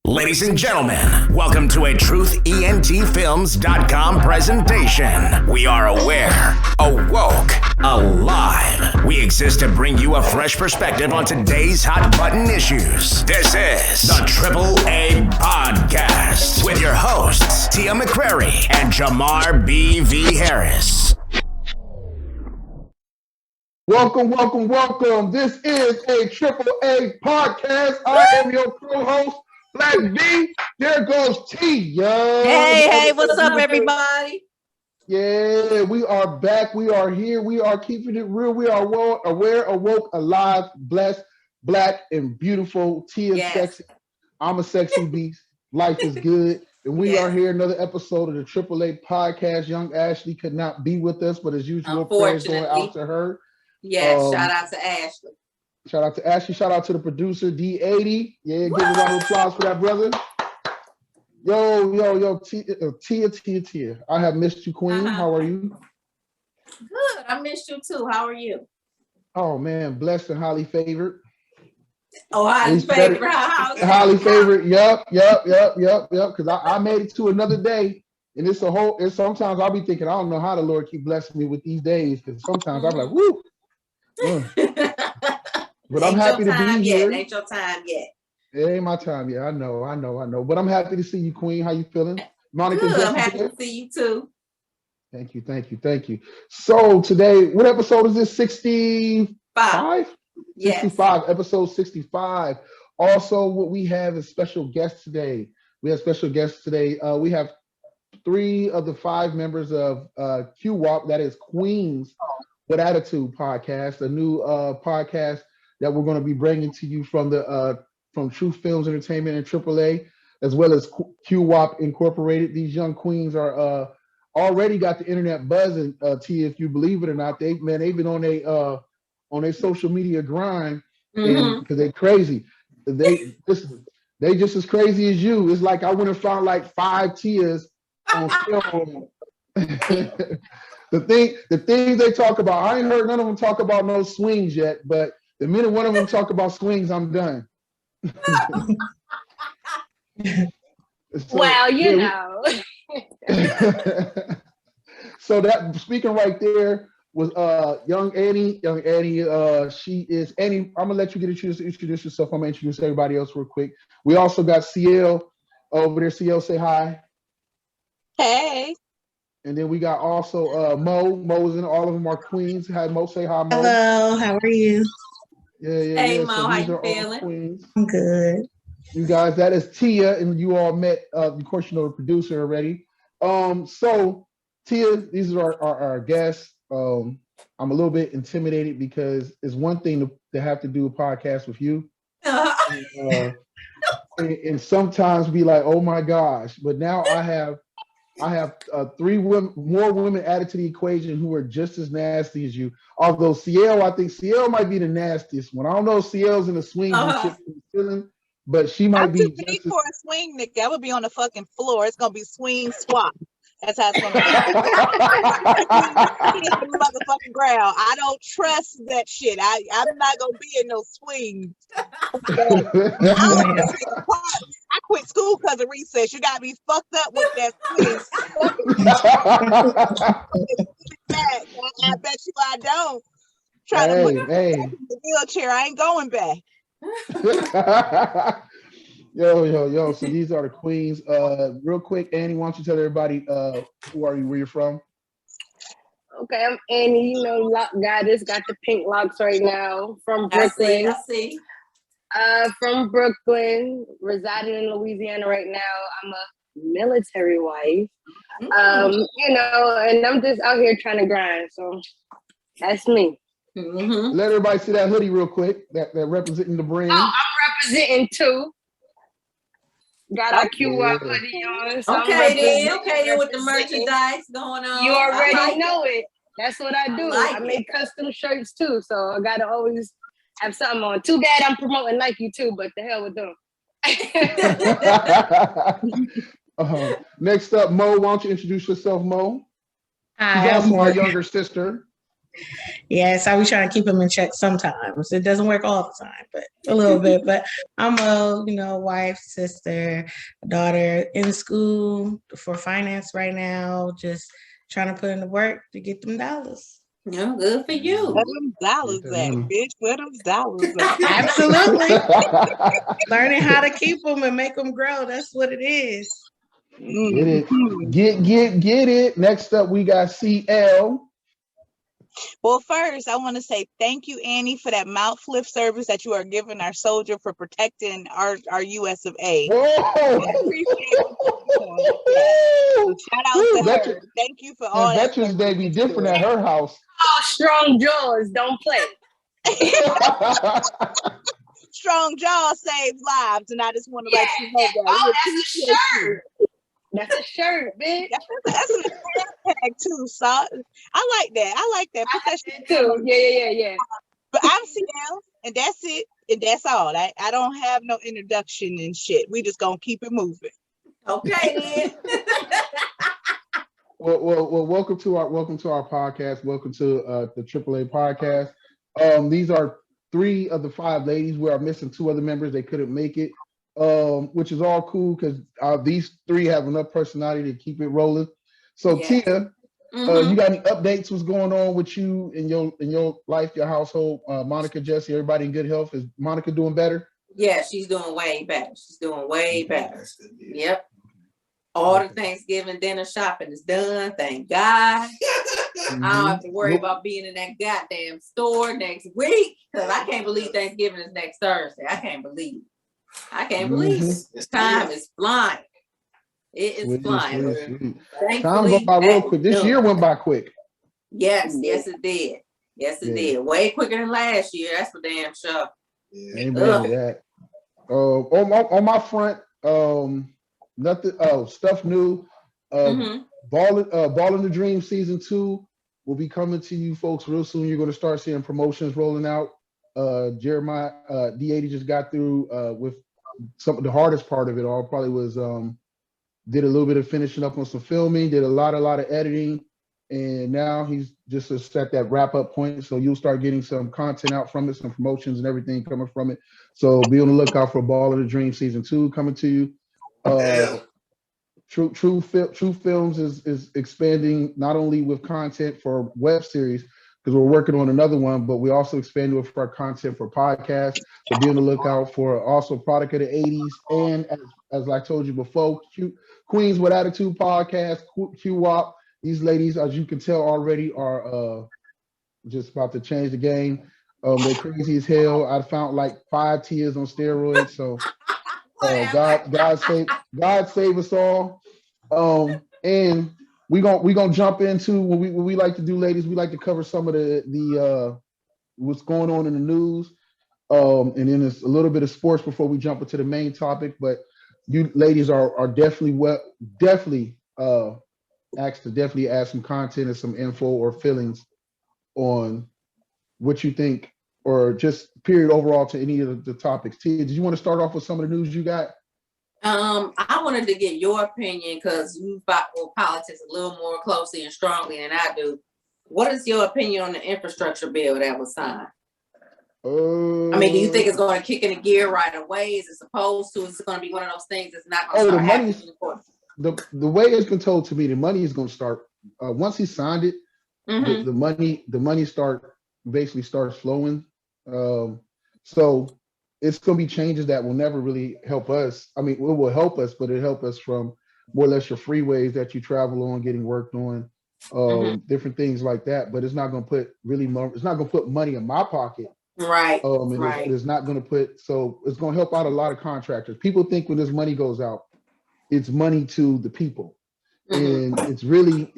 Ladies and gentlemen, welcome to a TruthENTFilms.com presentation. We are aware, awoke, alive. We exist to bring you a fresh perspective on today's hot button issues. This is the Triple-A Podcast with your hosts, Tia McCrary and Jamar B.V. Harris. Welcome. This is a Triple-A Podcast. I am your co-host, Black B. There goes T. Hey, what's up, everybody? Yeah, we are back. We are here. We are keeping it real. We are aware, awoke, alive, blessed, black, and beautiful. T is sexy. I'm a sexy beast. Life is good. And we are here, another episode of the Triple-A Podcast. Young Ashley could not be with us, but as usual, prayers going out to her. Yes, shout out to Ashley. Shout out to Ashley. Shout out to the producer, D80. Yeah, give a round of applause for that, brother. Yo, Tia. I have missed you, Queen. How are you? Good. I missed you too. How are you? Oh, man. Blessed and highly favored. Oh, highly favored. Highly favored. Yep. Because I made it to another day. And it's sometimes I'll be thinking, I don't know how the Lord keep blessing me with these days. Because sometimes I'm like, woo. But I'm happy to be here. Ain't your time yet. It ain't my time yet. I know. But I'm happy to see you, Queen. How you feeling? Monica, good. I'm happy to see you too. Thank you. So today, what episode is this? 65? Yes. 65, episode 65. Also, what we have is special guests today. We have 3 of the 5 members of Q.W.A.P, that is Queens with Attitude podcast, a new podcast that we're going to be bringing to you from Truth Films Entertainment and Triple-A, as well as Q.W.A.P Incorporated. These young queens are already got the internet buzzing. T, if you believe it or not, they've been on a social media grind because they're crazy. They just as crazy as you. It's like I went and found like 5 Tias on film. The things they talk about, I ain't heard none of them talk about no swings yet, but the minute one of them talk about swings, I'm done. Well, you know. So that speaking right there was young Annie. She is Annie. I'm gonna let you introduce yourself. I'm gonna introduce everybody else real quick. We also got CL over there. CL, say hi. Hey. And then we got also Mo. Mo's in. All of them are queens. Hi, Mo. Say hi, Mo. Hello. How are you? Yeah. Hey, Mo. So how these you are feeling? all queens. I'm good. You guys, that is Tia, and you all met. Of course, you know the producer already. So Tia, these are our guests. I'm a little bit intimidated because it's one thing to have to do a podcast with you, and sometimes be like, oh my gosh. But now I have 3 more women added to the equation who are just as nasty as you. Although I think CL might be the nastiest one. I don't know if CL's in the swing feeling, but she might be. I'm too big for a swing, Nick. That would be on the fucking floor. It's gonna be swing swap. That's how it's gonna be. The motherfucking ground. I don't trust that shit. I'm not gonna be in no swing. I quit school because of recess. You gotta be fucked up with that swing. I bet you I don't. Try to put in the wheelchair. I ain't going back. Yo. So these are the queens. Real quick, Annie, why don't you tell everybody who are you, where you're from? Okay, I'm Annie. You know, Goddess got the pink locks right now from Brooklyn. I see. From Brooklyn, residing in Louisiana right now. I'm a military wife. You know, and I'm just out here trying to grind. So that's me. Let everybody see that hoodie real quick. That representing the brand. Oh, I'm representing too. Got our Q.W.A.P hoodie on. So okay then with the merchandise going on. You already know it. That's what I do. I make custom shirts too, so I gotta always have something on. Too bad I'm promoting Nike too, but the hell with them. Next up, Mo. Why don't you introduce yourself, Mo? Hi, She's also our younger sister. Yes, I be trying to keep him in check sometimes. It doesn't work all the time, but a little bit. But I'm a wife, sister, daughter in school for finance right now, just trying to put in the work to get them dollars. Yeah, good for you. Where them dollars at, bitch? Where them dollars at? Absolutely. Learning how to keep them and make them grow. That's what it is. Get it. Get it. Next up, we got CL. Well, first, I want to say thank you, Annie, for that mouth flip service that you are giving our soldier for protecting our US of A. Whoa! I appreciate it. So shout out to her. Thank you for all that. Veterans Day be different at her house. Oh, strong jaws, don't play. Strong jaw saves lives, and I just want to let you know that. Oh, that's a shirt. That's a shirt, bitch. That's a hashtag too, so I like that. Put that shit too. Yeah. But I'm CL, and that's it, and that's all. I don't have no introduction and shit. We just gonna keep it moving. Okay then. Well, welcome to our podcast. Welcome to the AAA podcast. These are 3 of the 5 ladies. We are missing 2 other members. They couldn't make it, which is all cool because these 3 have enough personality to keep it rolling. So Tia, you got any updates? What's going on with you in your life, your household? Monica, Jesse, everybody in good health? Is Monica doing better? Yeah, she's doing way better. Yep. All the Thanksgiving dinner shopping is done. Thank God. I don't have to worry about being in that goddamn store next week because I can't believe Thanksgiving is next Thursday. I can't believe it. Time is flying. It is flying. Time went by real quick. This year went by quick. Yes, it did. Yes, it did. Way quicker than last year. That's for damn sure. Amen to that. On my front, nothing. Stuff new. Ball in the Dream season 2 will be coming to you folks real soon. You're going to start seeing promotions rolling out. Jeremiah D80 just got through with some of the hardest part of it all. Probably was did a little bit of finishing up on some filming, did a lot of editing, and now he's just at that wrap up point. So you'll start getting some content out from it, some promotions and everything coming from it. So be on the lookout for Ball in the Dream season 2 coming to you. True Films is expanding not only with content for web series, because we're working on another one, but we also expanded with our content for podcasts. So be on the lookout for also product of the 80s. And as I told you before, Queens with Attitude podcast, Q.W.A.P. These ladies, as you can tell already, are just about to change the game. They're crazy as hell. I found like 5 tears on steroids. So God save us all. And we gonna jump into what we like to do, ladies. We like to cover some of the what's going on in the news, and then it's a little bit of sports before we jump into the main topic. But you ladies are definitely asked to add some content and some info or feelings on what you think, or just period overall to any of the topics. Tia, did you want to start off with some of the news you got? I wanted to get your opinion because you follow politics a little more closely and strongly than I do. What is your opinion on the infrastructure bill that was signed? I mean, do you think it's going to kick in the gear right away? Is it supposed to? Is it going to be one of those things that's not going to start happening? The way it's been told to me, the money is going to start once he signed it. The money starts flowing. So it's going to be changes that will never really help us. I mean, it will help us, but it'll help us from more or less your freeways that you travel on, getting worked on, different things like that. But it's not going to put money in my pocket. Right. It's not going to put, so it's going to help out a lot of contractors. People think when this money goes out, it's money to the people. And it's money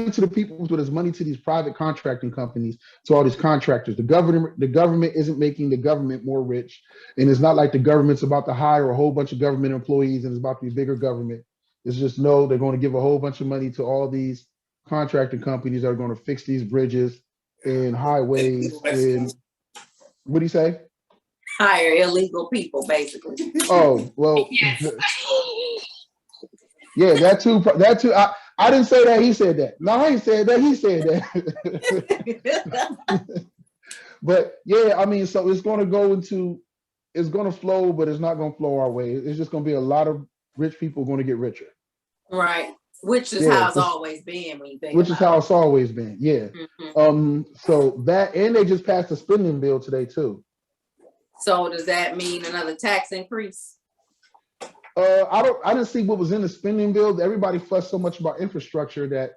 to the people, but it's money to these private contracting companies, to all these contractors. The government isn't making the government more rich. And it's not like the government's about to hire a whole bunch of government employees and it's about to be bigger government. It's just they're going to give a whole bunch of money to all these contracting companies that are going to fix these bridges and highways. And what do you say? Hire illegal people, basically. Oh, well. Yeah, that too. I didn't say that. He said that. No, I ain't said that. He said that. But yeah, I mean, so it's going to it's going to flow, but it's not going to flow our way. It's just going to be a lot of rich people going to get richer. Right. Which is how it's always been when you think Which is how it's always been. Yeah. So that, and they just passed a spending bill today too. So does that mean another tax increase? I didn't see what was in the spending bill. Everybody fussed so much about infrastructure that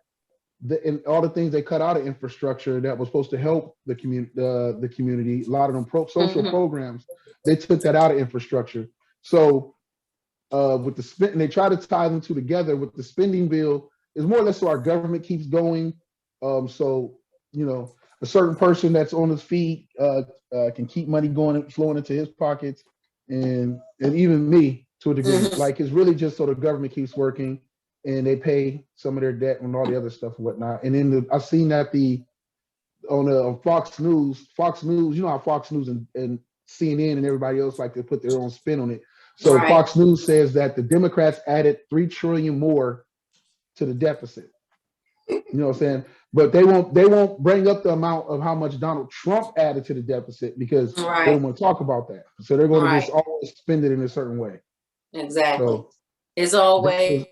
and all the things they cut out of infrastructure that was supposed to help the community. A lot of them social programs, they took that out of infrastructure. So with the spend, and they try to tie them two together. With the spending bill, is more or less so our government keeps going. So you know, a certain person that's on his feet can keep money flowing into his pockets, and even me to a degree. Like it's really just so the government keeps working, and they pay some of their debt and all the other stuff and whatnot. And then I've seen that on Fox News, you know how Fox News and CNN and everybody else like to put their own spin on it. So Fox News says that the Democrats added $3 trillion more to the deficit. You know what I'm saying? But they won't bring up the amount of how much Donald Trump added to the deficit because they don't want to talk about that. So they're going to just always spend it in a certain way. Exactly. So, it's always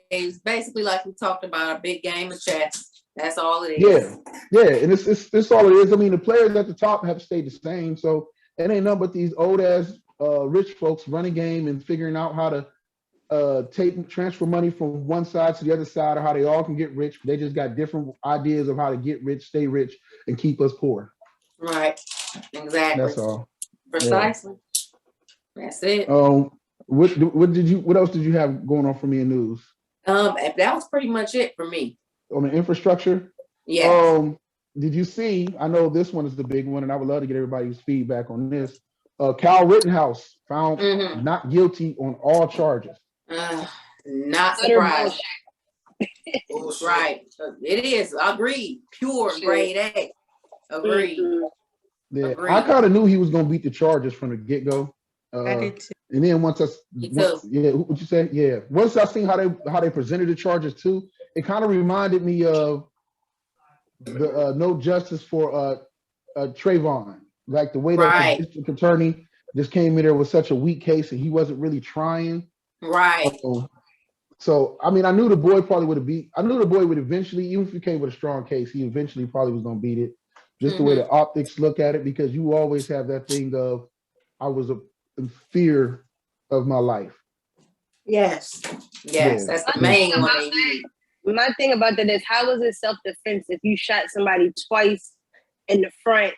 basically like we talked about, a big game of chess. That's all it is. Yeah, and it's all it is. I mean, the players at the top have stayed the same. So it ain't nothing but these old ass rich folks running game and figuring out how to transfer money from one side to the other side, or how they all can get rich. They just got different ideas of how to get rich, stay rich, and keep us poor. Right. Exactly. That's all. Precisely. Yeah. That's it. What else did you have going on for me in news? That was pretty much it for me. On the infrastructure? Yeah. Did you see, I know this one is the big one, and I would love to get everybody's feedback on this. Kyle Rittenhouse found not guilty on all charges. Not surprised. Right. It is. Agreed. Pure grade A. Agreed. Yeah. Agreed. I kind of knew he was going to beat the charges from the get-go. I did too. And then once what you say? Yeah. Once I seen how they presented the charges too, it kind of reminded me of the no justice for Trayvon. Like the way that the district attorney just came in there with such a weak case and he wasn't really trying. Right. So I mean, I knew the boy would eventually, even if he came with a strong case, he eventually probably was gonna beat it. Just the way the optics look at it, because you always have that thing of, I was in fear of my life. Yes, that's the main one. My thing about that is, how is it self-defense if you shot somebody twice in the front,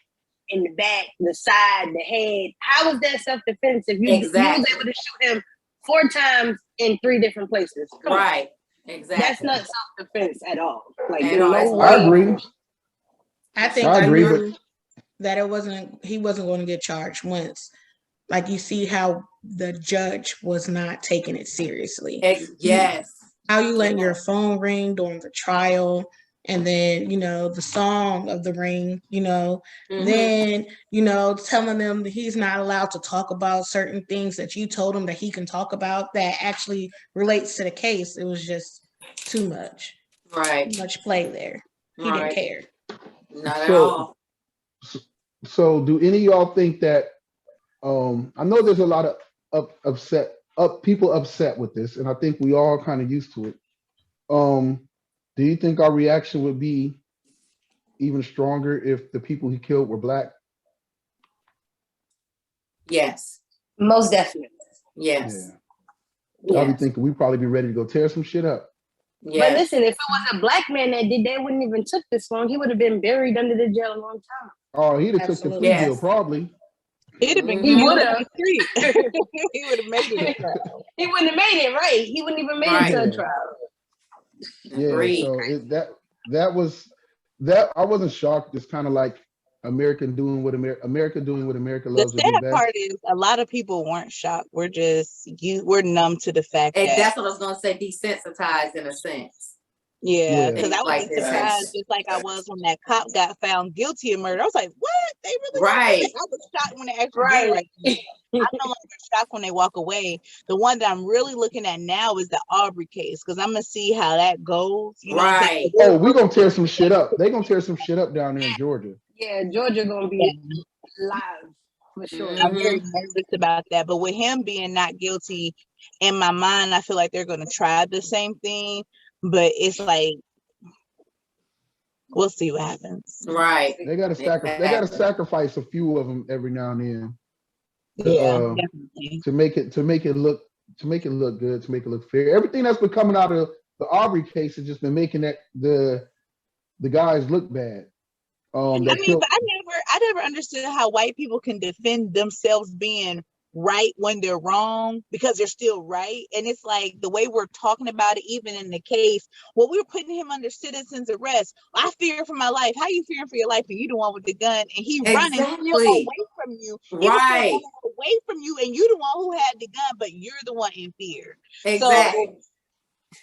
in the back, the side, the head? How is that self-defense if you was able to shoot him 4 times in 3 different places? Right. Exactly. That's not self-defense at all. Like, I agree. I think I knew that he wasn't going to get charged once. Like, you see how the judge was not taking it seriously. Yes. How you letting your phone ring during the trial, and then, the song of the ring, then, telling them that he's not allowed to talk about certain things that you told him that he can talk about that actually relates to the case. It was just too much. Right. Too much play there. He didn't care. Not at all. So do any of y'all think that, I know there's a lot of people upset with this, and I think we all kind of used to it. Do you think our reaction would be even stronger if the people he killed were Black? Yes. Most definitely. Yes. Yeah. I'll be thinking we'd probably be ready to go tear some shit up. Yes. But listen, if it was a Black man that did that, wouldn't even took this long. He would have been buried under the jail a long time. Oh, he'd have took the plea deal probably. He'd have been. He would have. He would have made it. He wouldn't have made it right. He wouldn't even made it to a trial. Yeah. So that was I wasn't shocked. It's kind of like America doing what America loves. The sad part is a lot of people weren't shocked. We're numb to the fact that that's what I was gonna say. Desensitized in a sense. Yeah, Yeah. because I was Like just this surprised, has just like I was when that cop got found guilty of murder. I was like, what? They really right. I was shocked when they actually did it right then. I'm no longer shocked when they walk away. The one that I'm really looking at now is the Aubrey case, because I'm gonna see how that goes. You know what I'm saying? Right. Oh, we're gonna tear some shit up. They're gonna tear some shit up down there in Georgia. Yeah, Georgia gonna be live for sure. I'm very nervous about that. But with him being not guilty, in my mind, I feel like they're gonna try the same thing. But it's like, we'll see what happens. Right. They gotta sacrifice. They gotta sacrifice a few of them every now and then. Definitely. To make it look good, to make it look fair. Everything that's been coming out of the Aubrey case has just been making that the guys look bad. I mean, but I never understood how white people can defend themselves being right when they're wrong, because they're still right. And it's like the way we're talking about it, even in the case, well, we were putting him under citizen's arrest. I fear for my life. How you fearing for your life? And you the one with the gun, and he running still away from you. He was still running away from you, and you the one who had the gun, but you're the one in fear. Exactly. So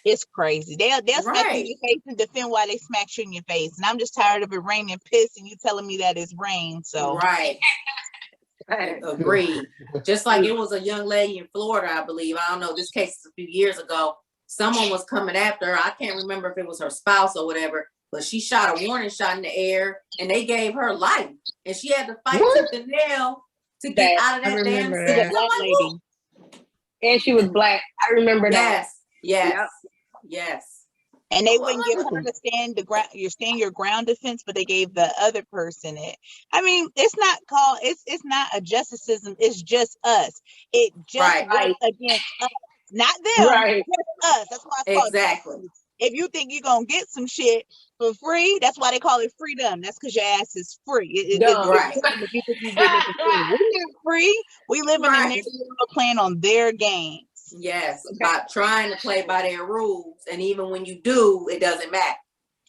it's crazy. They'll smack you in your face and defend why they smack you in your face. And I'm just tired of it raining piss and you telling me that it's rain. So right. Agreed. Just like it was a young lady in Florida, I believe. I don't know. This case is a few years ago. Someone was coming after her. I can't remember if it was her spouse or whatever, but she shot a warning shot in the air and they gave her life. And she had to fight tooth and nail to get out of that damn city. And she was black. I remember that. Yes. And they wouldn't give her to stand your ground defense, but they gave the other person it. I mean, it's not a justice system. It's just us. It just works against us, not them. Just us. That's why it's called justice. If you think you're gonna get some shit for free, that's why they call it freedom. That's because your ass is free. If you think you get it for free, we're not free. We living in their world, playing on their game. Yes, about trying to play by their rules, and even when you do, it doesn't matter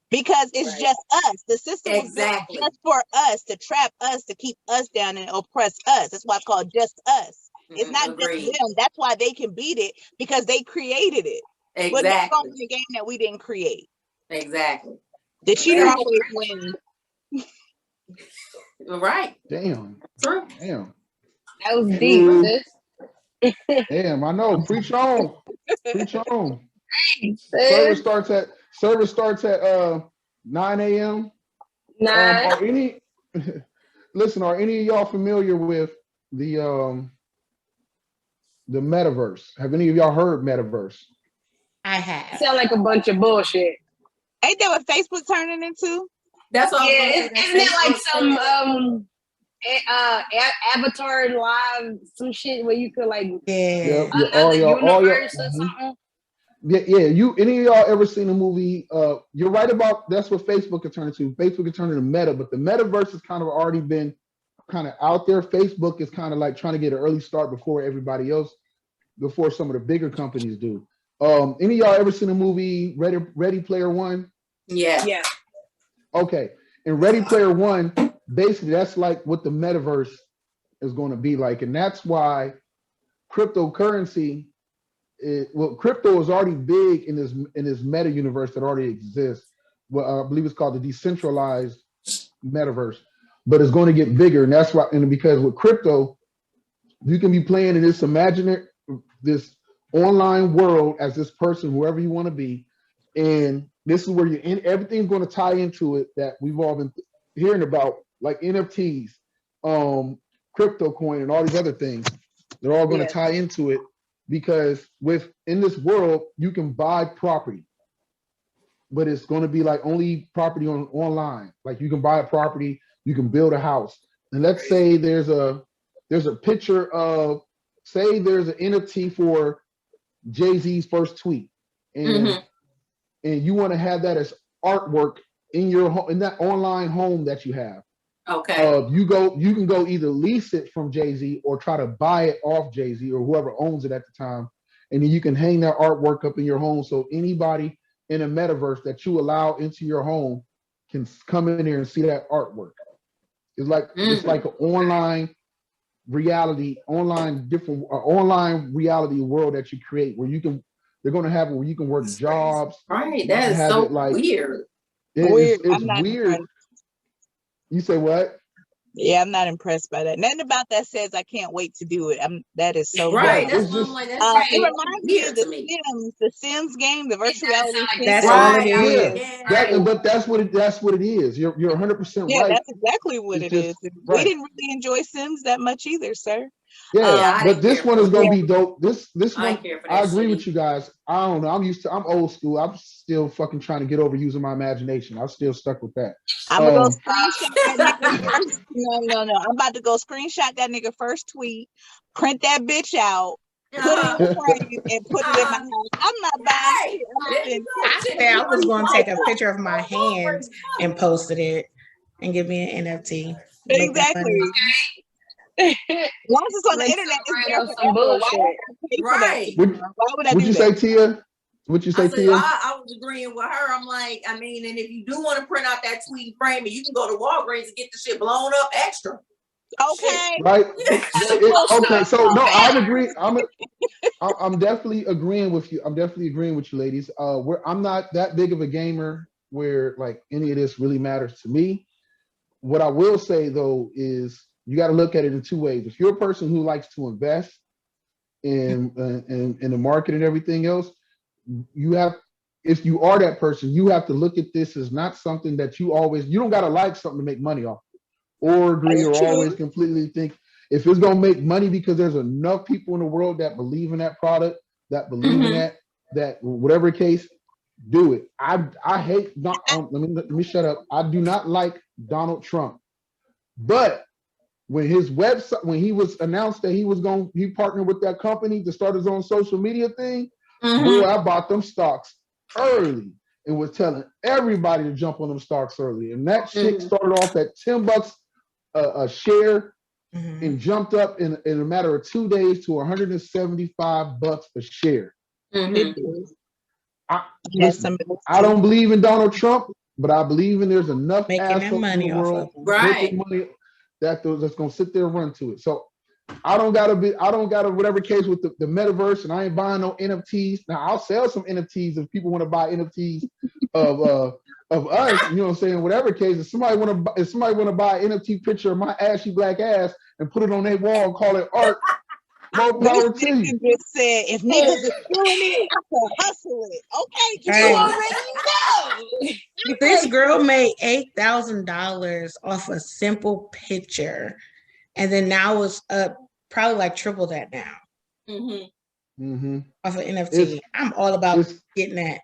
because it's just us. The system was built just for us, to trap us, to keep us down and oppress us. That's why it's called just us. It's not just them. That's why they can beat it, because they created it. Exactly. But they're going to a game that we didn't create. Exactly. The cheater always wins. Right. Damn. True. Damn. That was deep, sis. Damn, I know. Preach on. Preach on. Service starts at 9 a.m. 9. Are any of y'all familiar with the metaverse? Have any of y'all heard metaverse? I have. Sound like a bunch of bullshit. Ain't that what Facebook turning into? That's what isn't it like some Avatar Live, some shit where you could like another universe or something? Yeah. Any of y'all ever seen a movie? You're right about that's what Facebook could turn into. Facebook could turn into meta, but the metaverse has kind of already been kind of out there. Facebook is kind of like trying to get an early start before everybody else, before some of the bigger companies do. Any of y'all ever seen a movie Ready Player One? Yeah. Okay. In Ready Player One, basically that's like what the metaverse is going to be like, and that's why cryptocurrency. Crypto is already big in this meta universe that already exists. Well, I believe it's called the decentralized metaverse, but it's going to get bigger, and that's why. And because with crypto, you can be playing in this online world as this person, whoever you want to be, and this is where everything's going to tie into it that we've all been hearing about, like NFTs, crypto coin, and all these other things. They're all going to tie into it. Because in this world, you can buy property, but it's going to be like only property online. Like you can buy a property, you can build a house. And let's say there's a picture of, say there's an NFT for Jay-Z's first tweet, and you want to have that as artwork in that online home that you have. Okay. You can go either lease it from Jay-Z or try to buy it off Jay-Z or whoever owns it at the time. And then you can hang that artwork up in your home. So anybody in a metaverse that you allow into your home can come in there and see that artwork. It's like an online reality, online reality world that you create where you can They're going to have it where you can work jobs. Right. That is so weird. It's I'm not weird. impressed. You say what? Yeah, I'm not impressed by that. Nothing about that says I can't wait to do it. That is so right. dumb. That's what I'm like. That's it reminds me of the Sims game, the virtual reality. Like that's all it is. Yeah. But that's what it is. You're 100% yeah, right. That's exactly what it is. Right. We didn't really enjoy Sims that much either, sir. Yeah, but this one is gonna be dope. This one, I agree with you guys. I don't know. I'm old school. I'm still fucking trying to get over using my imagination. I'm still stuck with that. I'm gonna go screenshot that nigga first. No. I'm about to go screenshot that nigga first tweet, print that bitch out, put it in a frame, and put it in my house. I'm not buying it. I said I was going to take a picture of my hands and posted it and give me an NFT. Exactly. Once it's on the internet, it's some bullshit. Right. Why would I do that? What'd you say, Tia? What'd you say, Tia? I was agreeing with her. I'm like, I mean, and if you do want to print out that tweet frame, you can go to Walgreens and get the shit blown up extra. Okay. Right. Okay. So no, I agree. I'm definitely agreeing with you. I'm definitely agreeing with you, ladies. I'm not that big of a gamer where like any of this really matters to me. What I will say though is you got to look at it in two ways. If you're a person who likes to invest in the market and everything else, if you are that person, you have to look at this as not something that you don't got to like something to make money off or agree or always completely think if it's going to make money because there's enough people in the world that believe in that product, that believe in that whatever case, do it. I hate, let me shut up. I do not like Donald Trump, but when his website, when he was announced that he partnered with that company to start his own social media thing, boy, I bought them stocks early and was telling everybody to jump on them stocks early. And that shit started off at $10 a share and jumped up in a matter of 2 days to $175 a share. I don't believe in Donald Trump, but I believe in there's enough assholes in the world making money that's gonna sit there and run to it. So I don't gotta whatever case with the metaverse, and I ain't buying no NFTs. Now I'll sell some NFTs if people want to buy NFTs of us, you know what I'm saying? Whatever case, if somebody want to buy an NFT picture of my ashy black ass and put it on their wall and call it art, more power to you. Just said if niggas is doing it, I can hustle it. Okay, you already know. This girl made $8,000 off a simple picture, and then now it's up probably like triple that now. Off of NFT. I'm all about getting that.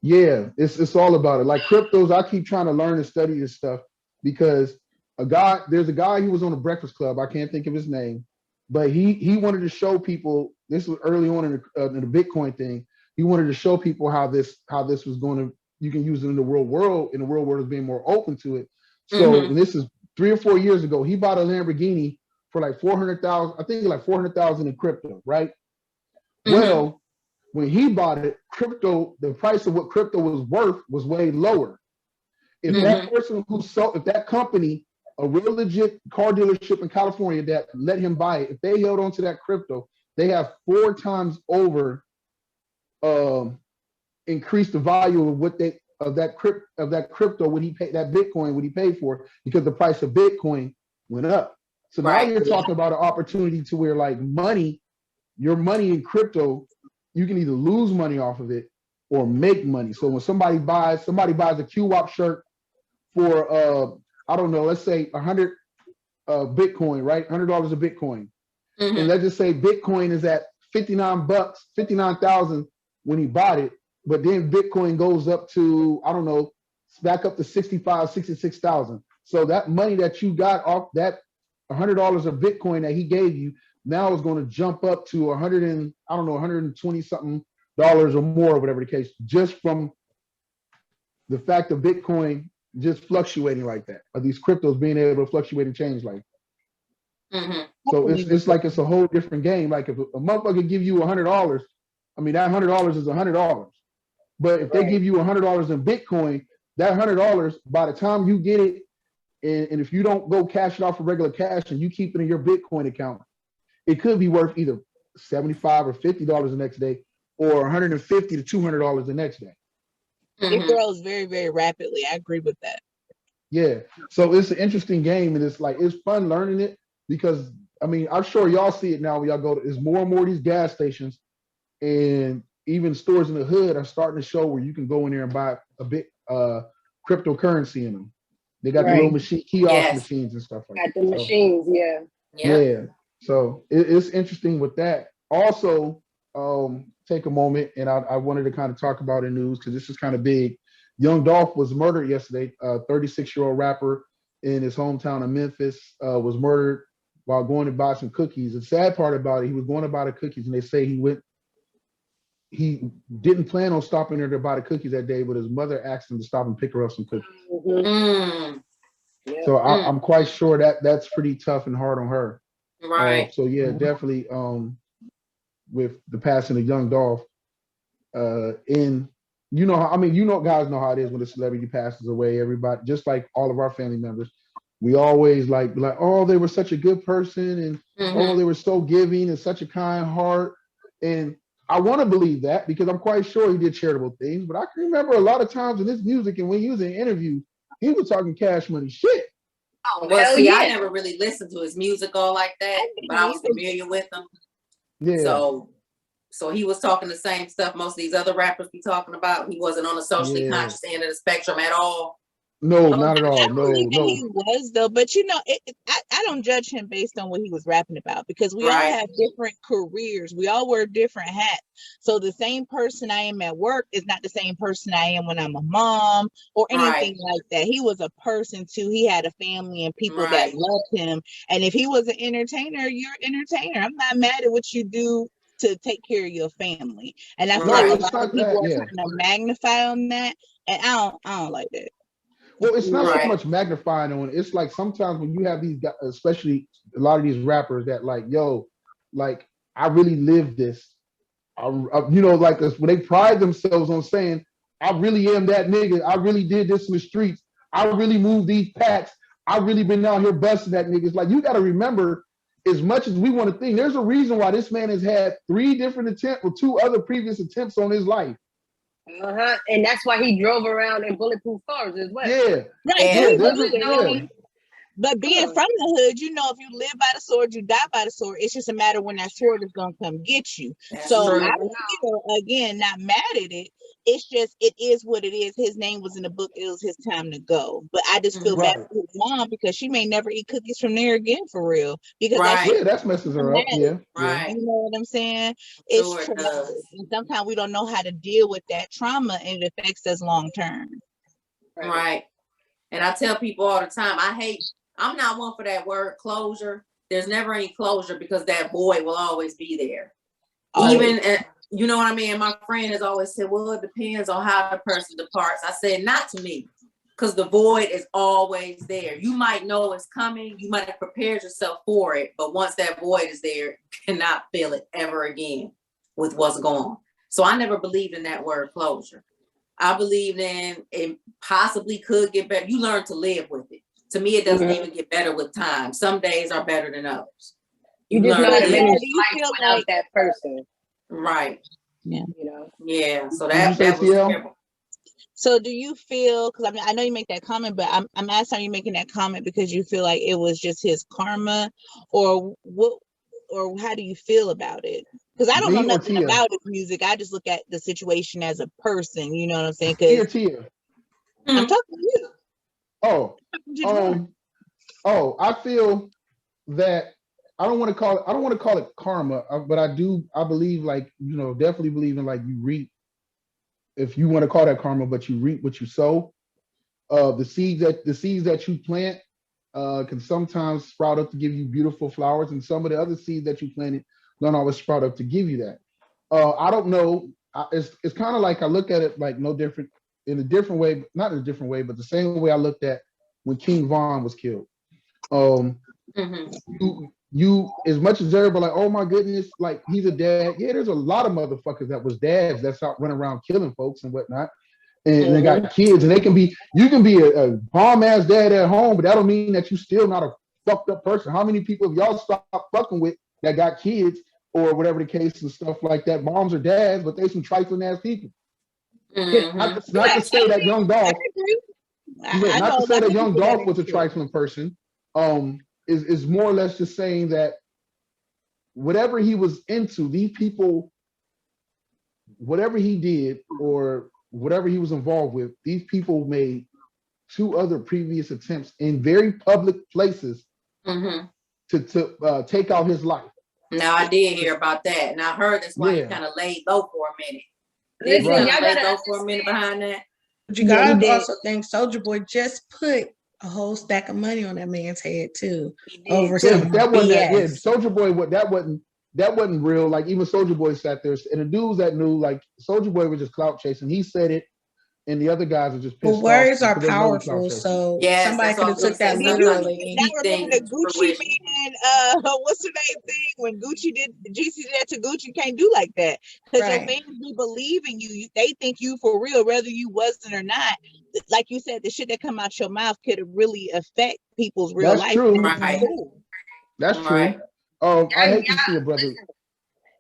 Yeah, it's all about it. Like cryptos, I keep trying to learn and study this stuff because there's a guy who was on the Breakfast Club. I can't think of his name, but he wanted to show people. This was early on in the Bitcoin thing. He wanted to show people how this was going to. You can use it in the real world. In the real world, is being more open to it. So and this is 3 or 4 years ago. He bought a Lamborghini for like 400,000. I think like 400,000 in crypto, right? Well, when he bought it, the price of what crypto was worth was way lower. If that person if that company, a real legit car dealership in California that let him buy it, if they held on to that crypto, they have 4 times over increased the value of that crypto when he paid that Bitcoin when he paid for it because the price of Bitcoin went up. So now you're talking about an opportunity to where like your money in crypto, you can either lose money off of it or make money. So when somebody buys a Q.W.A.P shirt for I don't know, let's say 100 Bitcoin, right? $100 of Bitcoin. And let's just say Bitcoin is at $59, 59,000 when he bought it, but then Bitcoin goes up to, I don't know, back up to 65, 66,000. So that money that you got off that $100 of Bitcoin that he gave you now is going to jump up to 120 something dollars or more, or whatever the case, just from the fact of Bitcoin just fluctuating like that, or these cryptos being able to fluctuate and change like that. So it's like it's a whole different game. Like if a motherfucker give you $100, I mean that $100 is $100. But if they give you $100 in Bitcoin, that $100 by the time you get it, and if you don't go cash it off for regular cash and you keep it in your Bitcoin account, it could be worth either $75 or $50 the next day, or $150 to $200 the next day. It grows very, very rapidly. I agree with that. Yeah. So it's an interesting game, and it's fun learning it because I mean, I'm sure y'all see it now when y'all go to, there's more and more of these gas stations, and even stores in the hood are starting to show where you can go in there and buy a bit cryptocurrency in them. They got the little kiosk machines and stuff like that. Got the machines, Yeah. So it's interesting with that. Also, take a moment, and I wanted to kind of talk about in news because this is kind of big. Young Dolph was murdered yesterday. 36-year-old rapper in his hometown of Memphis was murdered while going to buy some cookies. The sad part about it, he was going to buy the cookies, and they say he didn't plan on stopping there to buy the cookies that day, but his mother asked him to stop and pick her up some cookies. So I'm quite sure that's pretty tough and hard on her. Right. So yeah, definitely with the passing of Young Dolph, guys know how it is when a celebrity passes away. Everybody, just like all of our family members, we always like, oh, they were such a good person, and oh, they were so giving and such a kind heart. And I want to believe that because I'm quite sure he did charitable things. But I can remember a lot of times in his music and when he was in interviews, he was talking cash money shit. Oh, well, see, I never really listened to his music all like that, but I was familiar with him. Yeah. So he was talking the same stuff most of these other rappers be talking about. He wasn't on the socially conscious end of the spectrum at all. No, not at all. I believe that he was though, but I don't judge him based on what he was rapping about because we all have different careers. We all wear different hats. So the same person I am at work is not the same person I am when I'm a mom or anything like that. He was a person too. He had a family and people that loved him. And if he was an entertainer, you're an entertainer. I'm not mad at what you do to take care of your family. And I feel like a lot of people are trying to magnify on that. And I don't like that. Well, it's not so much magnifying on it. It's like sometimes when you have these guys, especially a lot of these rappers that like, yo, like I really lived this. Like this, when they pride themselves on saying, I really am that nigga. I really did this in the streets. I really moved these packs. I really been out here busting that nigga. It's like, you got to remember, as much as we want to think, there's a reason why this man has had 3 different attempts or 2 other previous attempts on his life. And that's why he drove around in bulletproof cars as well. Yeah. Right. But being from the hood, if you live by the sword, you die by the sword. It's just a matter when that sword is going to come get you. That's so I'm again, not mad at it. It's just, it is what it is. His name was in the book. It was his time to go. But I just feel bad for his mom because she may never eat cookies from there again for real. Because that's messes her up. Yeah. Right. You know what I'm saying? It's traumatic. And sometimes we don't know how to deal with that trauma and it affects us long term. Right. And I tell people all the time, I'm not one for that word closure. There's never any closure because that void will always be there. You know what I mean? My friend has always said, well, it depends on how the person departs. I said, not to me, because the void is always there. You might know it's coming. You might have prepared yourself for it. But once that void is there, you cannot feel it ever again with what's gone. So I never believed in that word closure. I believed in it possibly could get better. You learn to live with it. To me, it doesn't even get better with time. Some days are better than others. You just know how to manage life without that person. Right. Yeah. Yeah. So that was terrible. So do you feel, because I know you make that comment, but I'm asking, are you making that comment because you feel like it was just his karma, or what, or how do you feel about it? Because I don't know nothing about his music. I just look at the situation as a person. You know what I'm saying? Tia. I'm talking to you. I feel that I don't want to call it karma, but I believe, like, definitely believe in, like, you reap, if you want to call that karma, but you reap what you sow. The seeds that you plant can sometimes sprout up to give you beautiful flowers, and some of the other seeds that you planted don't always sprout up to give you that. I don't know. It's kind of like I look at it like no different, in a different way, not in a different way, but the same way I looked at when King Von was killed. You as much as everybody like, oh my goodness, like he's a dad. Yeah, there's a lot of motherfuckers that was dads that's out running around killing folks and whatnot. And they got kids, and you can be a bomb ass dad at home, but that don't mean that you still not a fucked up person. How many people have y'all stopped fucking with that got kids or whatever the case and stuff like that. Moms or dads, but they some trifling ass people. Not to say that Young Dolph. Not to say that Young Dolph was a trifling person. Is more or less just saying that whatever he was into, these people, whatever he did or whatever he was involved with, these people made 2 other previous attempts in very public places to take out his life. Now I did hear about that, and I heard that's why he kind of laid low for a minute. Listen, y'all lay low for a minute behind that. But you gotta also think Soulja Boy just put a whole stack of money on that man's head too. Over some BS. Soulja Boy, that wasn't real. Like even Soulja Boy sat there, and the dudes that knew, like Soulja Boy was just clout chasing. He said it, and the other guys are just pissed off. Words are powerful, so somebody could have took that literally. I remember the Gucci Man, what's the name thing when Gucci did that to Gucci? Can't do like that because your fans be believing you. They think you for real, whether you wasn't or not. Like you said, the shit that come out your mouth could really affect people's real life. True. That's true. I hate to see it, brother.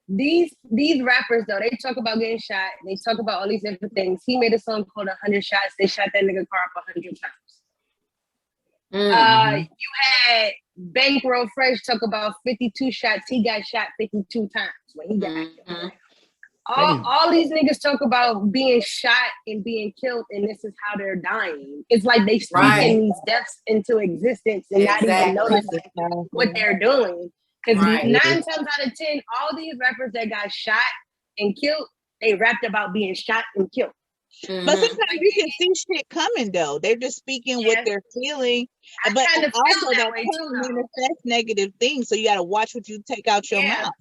These rappers though, they talk about getting shot. They talk about all these different things. He made a song called 100 Shots. They shot that nigga car up 100 times. You had Bankroll Fresh talk about 52 shots. He got shot 52 times when he got killed. All these niggas talk about being shot and being killed, and this is how they're dying. It's like they speaking these deaths into existence and not even noticing what they're doing. Because 9 times out of 10, all these rappers that got shot and killed, they rapped about being shot and killed. But sometimes you can see shit coming though. They're just speaking what they're feeling. But also that manifest negative things. So you gotta watch what you take out your mouth.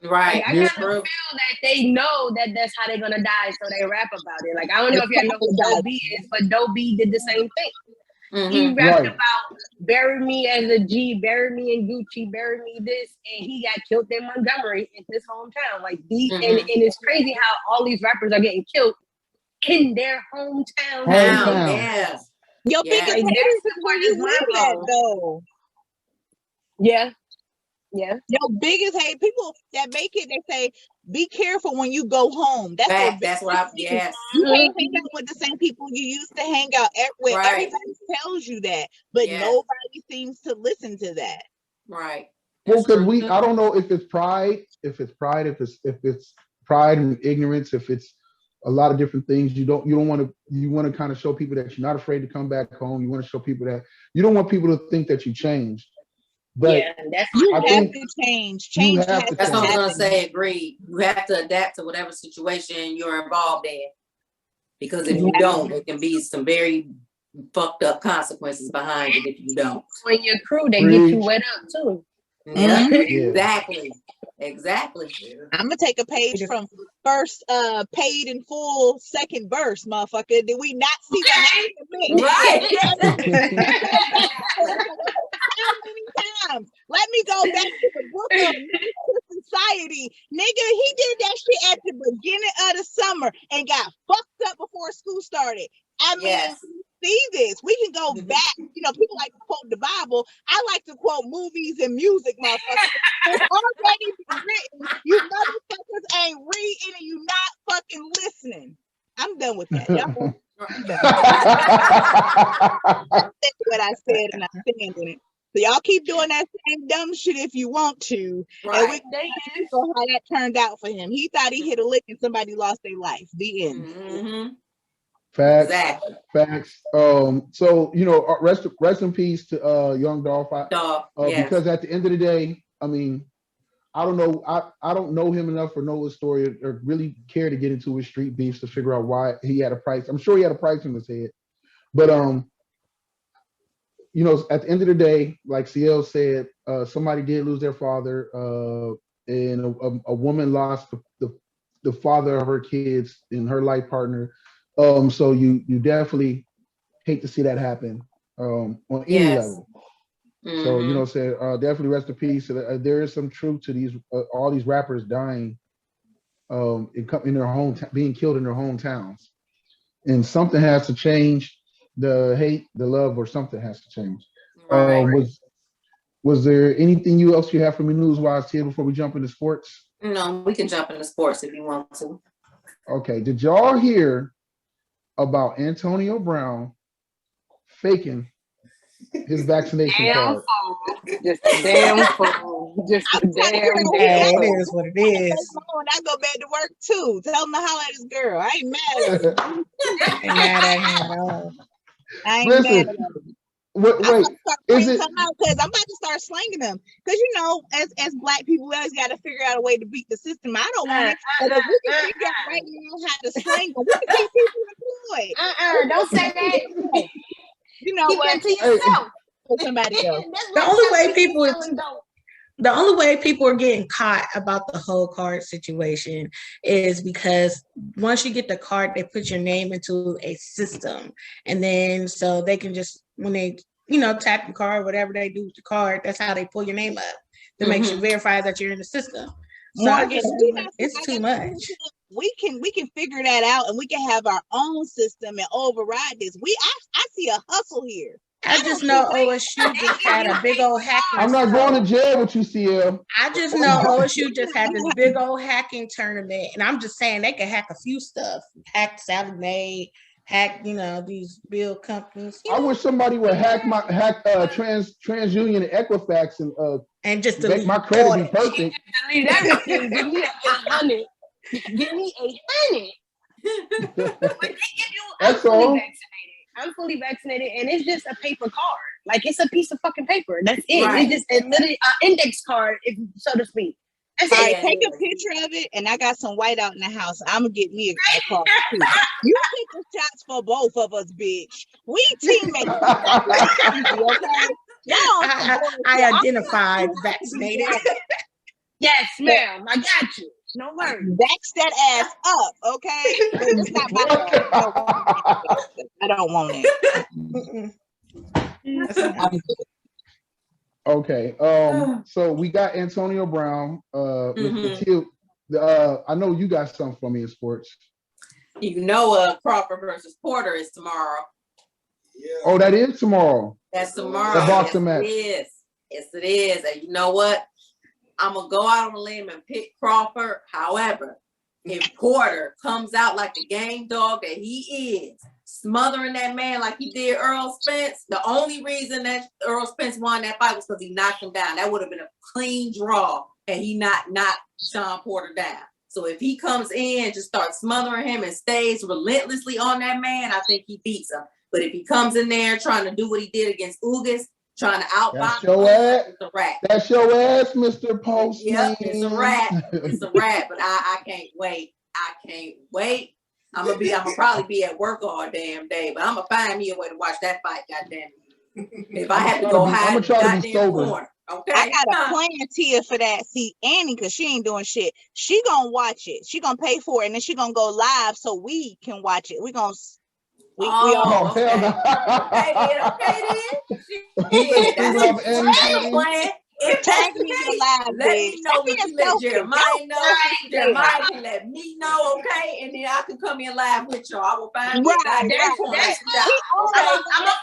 Right. I kind of feel that they know that that's how they're gonna die, so they rap about it. Like I don't know if y'all know who Dope B is, but Dope B did the same thing. He rapped about bury me as a G, bury me in Gucci, bury me this, and he got killed in Montgomery in his hometown. Like and it's crazy how all these rappers are getting killed in their hometown. Your biggest haters is where you live at, though. Yeah. Your biggest hate, people that make it, they say, be careful when you go home. That's what You can't hang out with the same people you used to hang out with. Everybody tells you that, but nobody seems to listen to that. Right. Well, because I don't know if it's pride, if it's pride and ignorance, if it's a lot of different things. You want to kind of show people that you're not afraid to come back home. You want to show people that you don't want people to think that you changed. But you have to change. That's what I was gonna say. Agreed. You have to adapt to whatever situation you're involved in, because if you don't, there can be some very fucked up consequences behind it. If you don't, when your crew, they get you wet up too. Yeah, exactly. I'm gonna take a page from first paid in full second verse, motherfucker. Did we not see that? Right. How many times? Let me go back to the book of Society. Nigga, he did that shit at the beginning of the summer and got fucked up before school started. I mean, see this. We can go back. You know, people like to quote the Bible. I like to quote movies and music, motherfucker. It's already been written. You motherfuckers ain't reading and you not fucking listening. I'm done with that. Y'all that's what I said, and I stand in it. So y'all keep doing that same dumb shit if you want to. And we can know how that turned out for him. He thought he hit a lick and somebody lost their life. The end. Facts. So rest in peace to Young Dolph. Because at the end of the day, I mean, I don't know. I don't know him enough or know his story or really care to get into his street beefs to figure out why he had a price. I'm sure he had a price in his head, but at the end of the day, like CL said, somebody did lose their father, and a woman lost the father of her kids and her life partner. So you definitely hate to see that happen on any level. So definitely rest in peace. There is some truth to these all these rappers dying in their being killed in their hometowns, and something has to change. The hate, the love, or something has to change. Was there anything else you have for me news wise here before we jump into sports? No, we can jump into sports if you want to. Okay, did y'all hear about Antonio Brown faking his vaccination card? Just a damn fool. Just a damn Hey, it is what it is. I go back to work too. Tell him to holler at his girl. I ain't mad at him. Ain't mad at him at all. I ain't Listen, mad at him. wait, is it? Because I'm about to start slanging them. Because you know, as Black people, we always got to figure out a way to beat the system. I don't want it, but if we can figure out right now how to slang them, we can keep people employed. Don't say that. You know Keep what? that to yourself. For somebody else. The only way people are getting caught about the whole card situation is because once you get the card, they put your name into a system, and then so they can just when they tap your card, whatever they do with the card, that's how they pull your name up to make sure verify that you're in the system. So it's too much. We can figure that out, and we can have our own system and override this. I see a hustle here. I just know OSU just had a big old hacking. I'm not going to jail with you, CL. I just know OSU just had this big old hacking tournament, and I'm just saying they can hack a few stuff. Hack Sallie Mae, hack these bill companies. I wish somebody would hack TransUnion and Equifax and just make my credit be perfect. Delete everything. Give me 100. Give me 100. That's all. I'm fully vaccinated, and it's just a paper card. Like, it's a piece of fucking paper. That's it. Right. It's just literally an index card, if so to speak. That's it. Take a picture of it, and I got some white out in the house. I'm gonna get me a card too. You take the shots for both of us, bitch. We teammates. I identified vaccinated. Yes, ma'am. I got you. No worries. Vax that ass up, okay? It's not my I don't want it. Okay. So we got Antonio Brown, Mr. Q. I know you got something for me in sports. Crawford versus Porter is tomorrow. Yeah. Oh, that is tomorrow. That's tomorrow. The boxing match. Yes, it is. And you know what? I'm gonna go out on a limb and pick Crawford. However, if Porter comes out like the game dog that he is, smothering that man like he did Earl Spence, the only reason that Earl Spence won that fight was because he knocked him down. That would have been a clean draw, and he knocked Sean Porter down. So if he comes in, just starts smothering him and stays relentlessly on that man, I think he beats him. But if he comes in there trying to do what he did against Ugas, trying to outbox him, it's a wrap. That's your ass, Mr. Postman. Yep, it's a wrap. It's a wrap. But I can't wait. I'm gonna probably be at work all damn day, but I'm gonna find me a way to watch that fight. Goddamn it! If I have to go hide in the goddamn corner, okay. I got a plan, Tia, for that. See, Annie, because she ain't doing shit. She gonna watch it. She gonna pay for it, and then she gonna go live so we can watch it. We gonna. We all okay. Okay then. That's a plan. If that's the case, let me know what you let Jeremiah know. Jeremiah can let me know, okay? And then I can come in live with y'all. I will find I'm gonna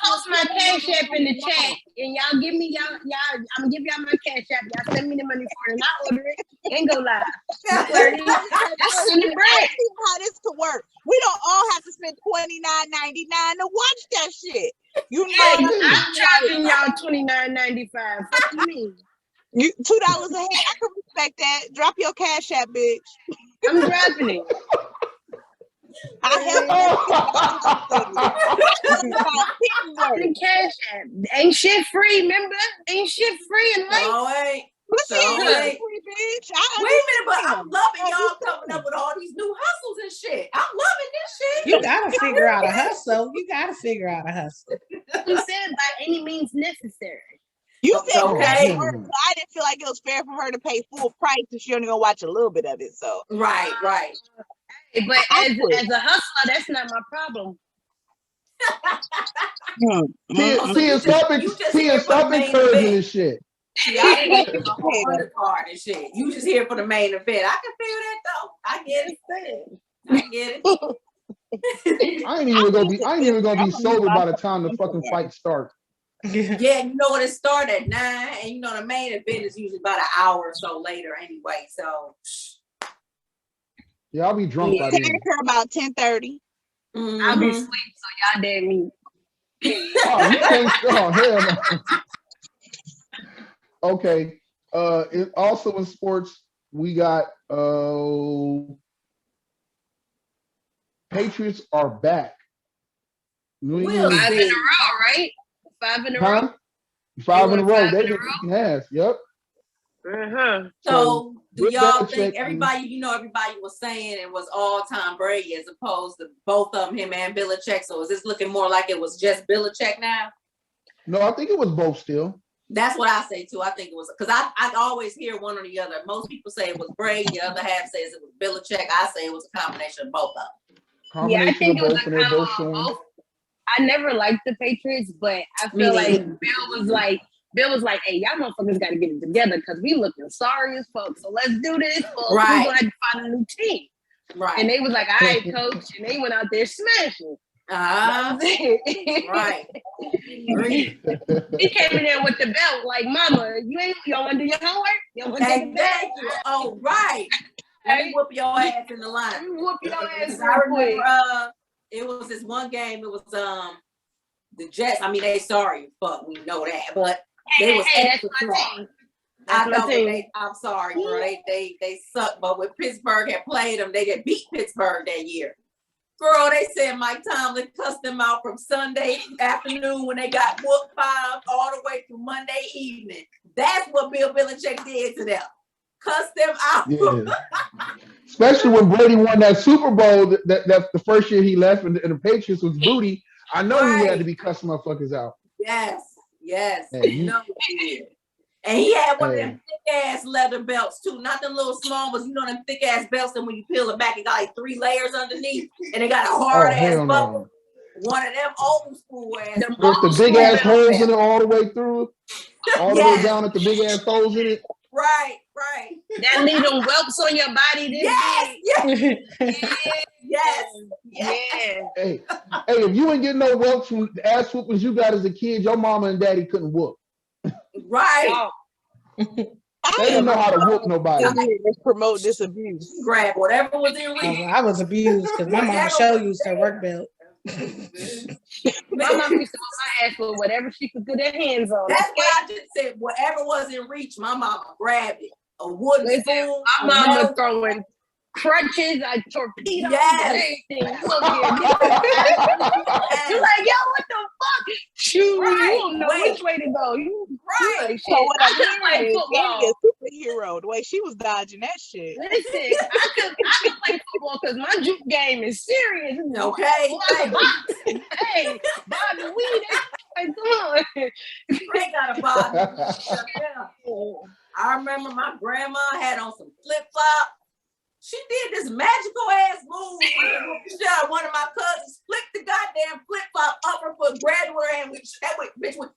post my cash app in the chat, and y'all give me I'm gonna give y'all my cash app. Y'all send me the money for it, and I'll order it and go live. That's in the bread. How this could work. We don't all have to spend $29.99 to watch that shit. You know, I'm charging y'all $29.95. What do you mean? You $2 a head. I can respect that. Drop your cash app, bitch. I'm dropping it. Cash app. Ain't shit free, remember? Ain't shit free in life. Oh, wait. Wait a minute, but I'm loving y'all coming up with all these new hustles and shit. I'm loving this shit. You gotta figure out a hustle. You said by any means necessary. You said okay. So I didn't feel like it was fair for her to pay full price if she only gonna watch a little bit of it. So right. But as a hustler, that's not my problem. Stop encouraging this shit. I undercard and shit. You just here for the main event. I can feel that though. I get it. I ain't even gonna be sober by the time the fucking fight starts. Yeah, you know what? It started at 9, and you know the main event is usually about an hour or so later anyway. So Yeah, I'll be drunk by then. About 10:30. I'll be asleep, so y'all dare me. Oh, you can't. Oh, hell no. Okay. Also in sports, we got Patriots are back. we'll 5 in a see. row, right? 5 in a row. Huh? 5 in a row. 5 They've in a been kicking ass. Yep. So do with y'all Belichick, think everybody was saying it was all Tom Brady as opposed to both of them, him and Belichick? So is this looking more like it was just Belichick now? No, I think it was both still. That's what I say too. I think it was because I always hear one or the other. Most people say it was Brady, the other half says it was Belichick. I say it was a combination of both of them. Yeah, I think it was a and they're both showing. both. I never liked the Patriots, but I feel like Bill was like, hey, y'all motherfuckers got to get it together because we looking sorry as fuck. So let's do this. Right. We're going to have to find a new team. Right. And they was like, all right, coach. And they went out there smashing. Right. He came in there with the belt like, mama, you don't want to do your homework? You don't want to take the belt? Oh, right. Let me whoop your ass in the line. Whoop your ass I remember it was this one game. It was the Jets. I mean, they sorry, fuck, we know that, but they was extra strong. I'm sorry, bro. They suck. But when Pittsburgh had played them, they had beat Pittsburgh that year. Girl, they said Mike Tomlin cussed them out from Sunday afternoon when they got whooped 5 all the way through Monday evening. That's what Bill Belichick did to them. Cussed them out. Yeah. Especially when Brady won that Super Bowl, that the first year he left, and the Patriots was booty. I know he had to be cussing motherfuckers out. Yes. Hey, You know he did. And he had one of them thick ass leather belts too, not the little small ones. You know them thick ass belts, and when you peel it back, it got like 3 layers underneath, and it got a hard ass buckle. No. One of them old school ass. With the big ass holes in it all the way through, all the way down at the big ass holes in it. Right. That leave them whelps on your body. Yes. Hey, if you ain't getting no whelps from the ass whoopings you got as a kid, your mama and daddy couldn't whoop. Right. They didn't know how to whoop nobody. Let's promote this abuse. Grab whatever was in reach. I was abused because my mama used her work belt. My mom used to put my ass for whatever she could get her hands on. That's what I just said. Whatever was in reach, my mama grabbed it. A wooden spoon. My mama throwing crutches, like torpedoes, everything. You're like, yo, what the fuck? Shoot, you don't know which way to go. Like, so what I mean like football. A superhero. The way she was dodging that shit. Listen, I could play football because my juke game is serious. Okay. Hey, Bobby Weed. Come on. They got a Bobby. I remember my grandma had on some flip-flops. She did this magical ass move. One of my cousins flipped the goddamn flip-flop up her foot, grabbed her hand, bitch went.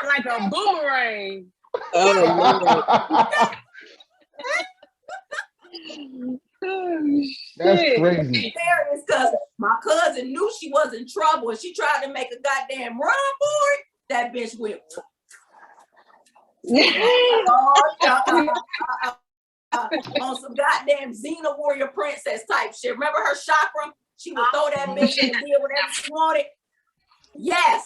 Like a boomerang. That's crazy. Because my cousin knew she was in trouble and she tried to make a goddamn run for it. That bitch went. On some goddamn Xena warrior princess type shit. Remember her chakra? She would throw that bitch and deal whatever she wanted. Yes,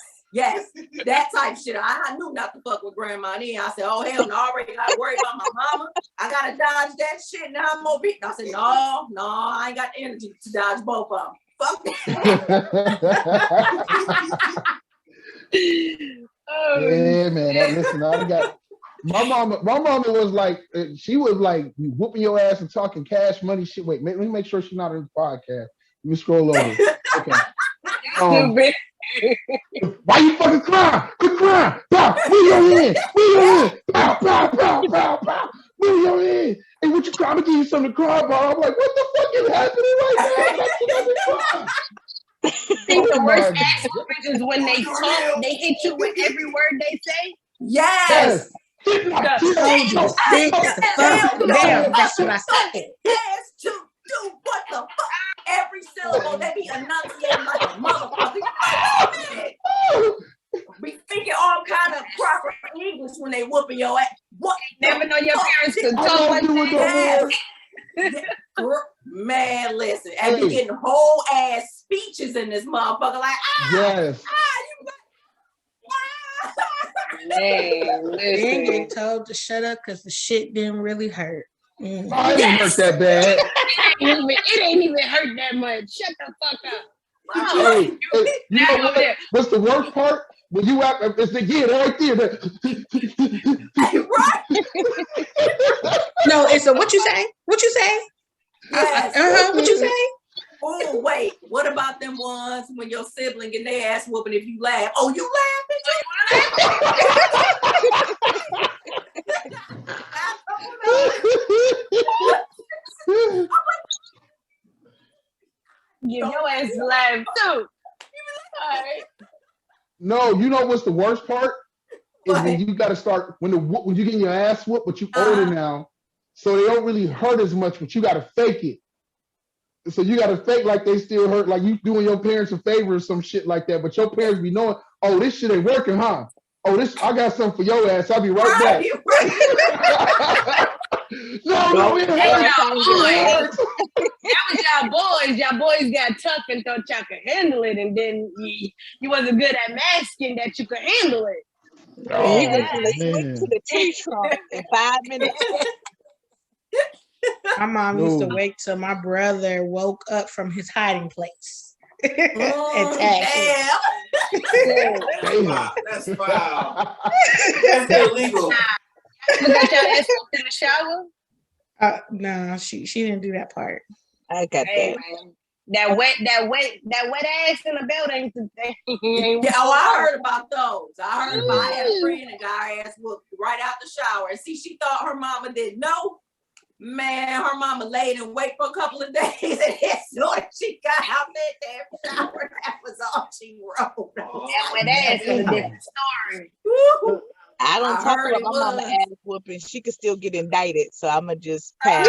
that type shit. I knew not to fuck with grandma then. I said, oh hell no, I already gotta worry about my mama. I gotta dodge that shit. Now I'm more beat. I said, no, I ain't got the energy to dodge both of them. Fuck yeah, man. Listen, I got my mama was like, she was like whooping your ass and talking cash money shit. Wait, let me make sure she's not in the podcast. Let me scroll over. Okay. Why you fucking crying? Quit crying. Pow, move your hand. Pow, pow, pow, pow, pow. Move your hand. Hey, what you crying? I'm gonna give you something to cry about. I'm like, what the fuck is happening right now? I think the worst ass whoopings is when they talk, they hit you with every word they say. Yes. Damn, that's what I said. Ass to do what the fuck? enunciating like a motherfucker. Be speaking all kind of proper English when they whooping your ass. What? Never know your parents could talk like that. Man, listen, and be getting whole ass speeches in this motherfucker. Like, yes. Man, listen. Then get told to shut up because the shit didn't really hurt. Mm. Oh, it didn't hurt that bad. It ain't even hurt that much. Shut the fuck up. Hey, you know what? What's the worst part? When you out, it's again right there. Right. No, it's a what you say? What you say? Yes. What you say? Oh, wait. What about them ones when your sibling get their ass whooping if you laugh? Oh, you laughing? Give your ass laugh too. No, you know what's the worst part? Is when you got to start when you getting your ass whooped, but you older now, so they don't really hurt as much, but you got to fake it. So you got to fake like they still hurt, like you doing your parents a favor or some shit like that. But your parents be knowing, oh, this shit ain't working, huh? Oh, I got something for your ass. I'll be right back. No, it hurts. That was y'all boys. Y'all boys got tough and thought y'all could handle it, and then you wasn't good at masking that you could handle it. Oh, he went to the tree trunk in 5 minutes. My mom used to wait till my brother woke up from his hiding place. And tag him. That's foul. That's illegal. You got your ass up in the shower? No, she didn't do that part. I got that. Man. That wet ass in the belt ain't the thing. Yeah, I heard about those. I heard about I had a friend that got her ass whooped right out the shower. And see, she thought her mama didn't know. Man, her mama laid and wait for a couple of days, and as soon as she got out that damn shower, that was all she wrote. That wet ass is a different story. Woo. I don't talk about my mama ass whooping. She could still get indicted, so I'ma just pass.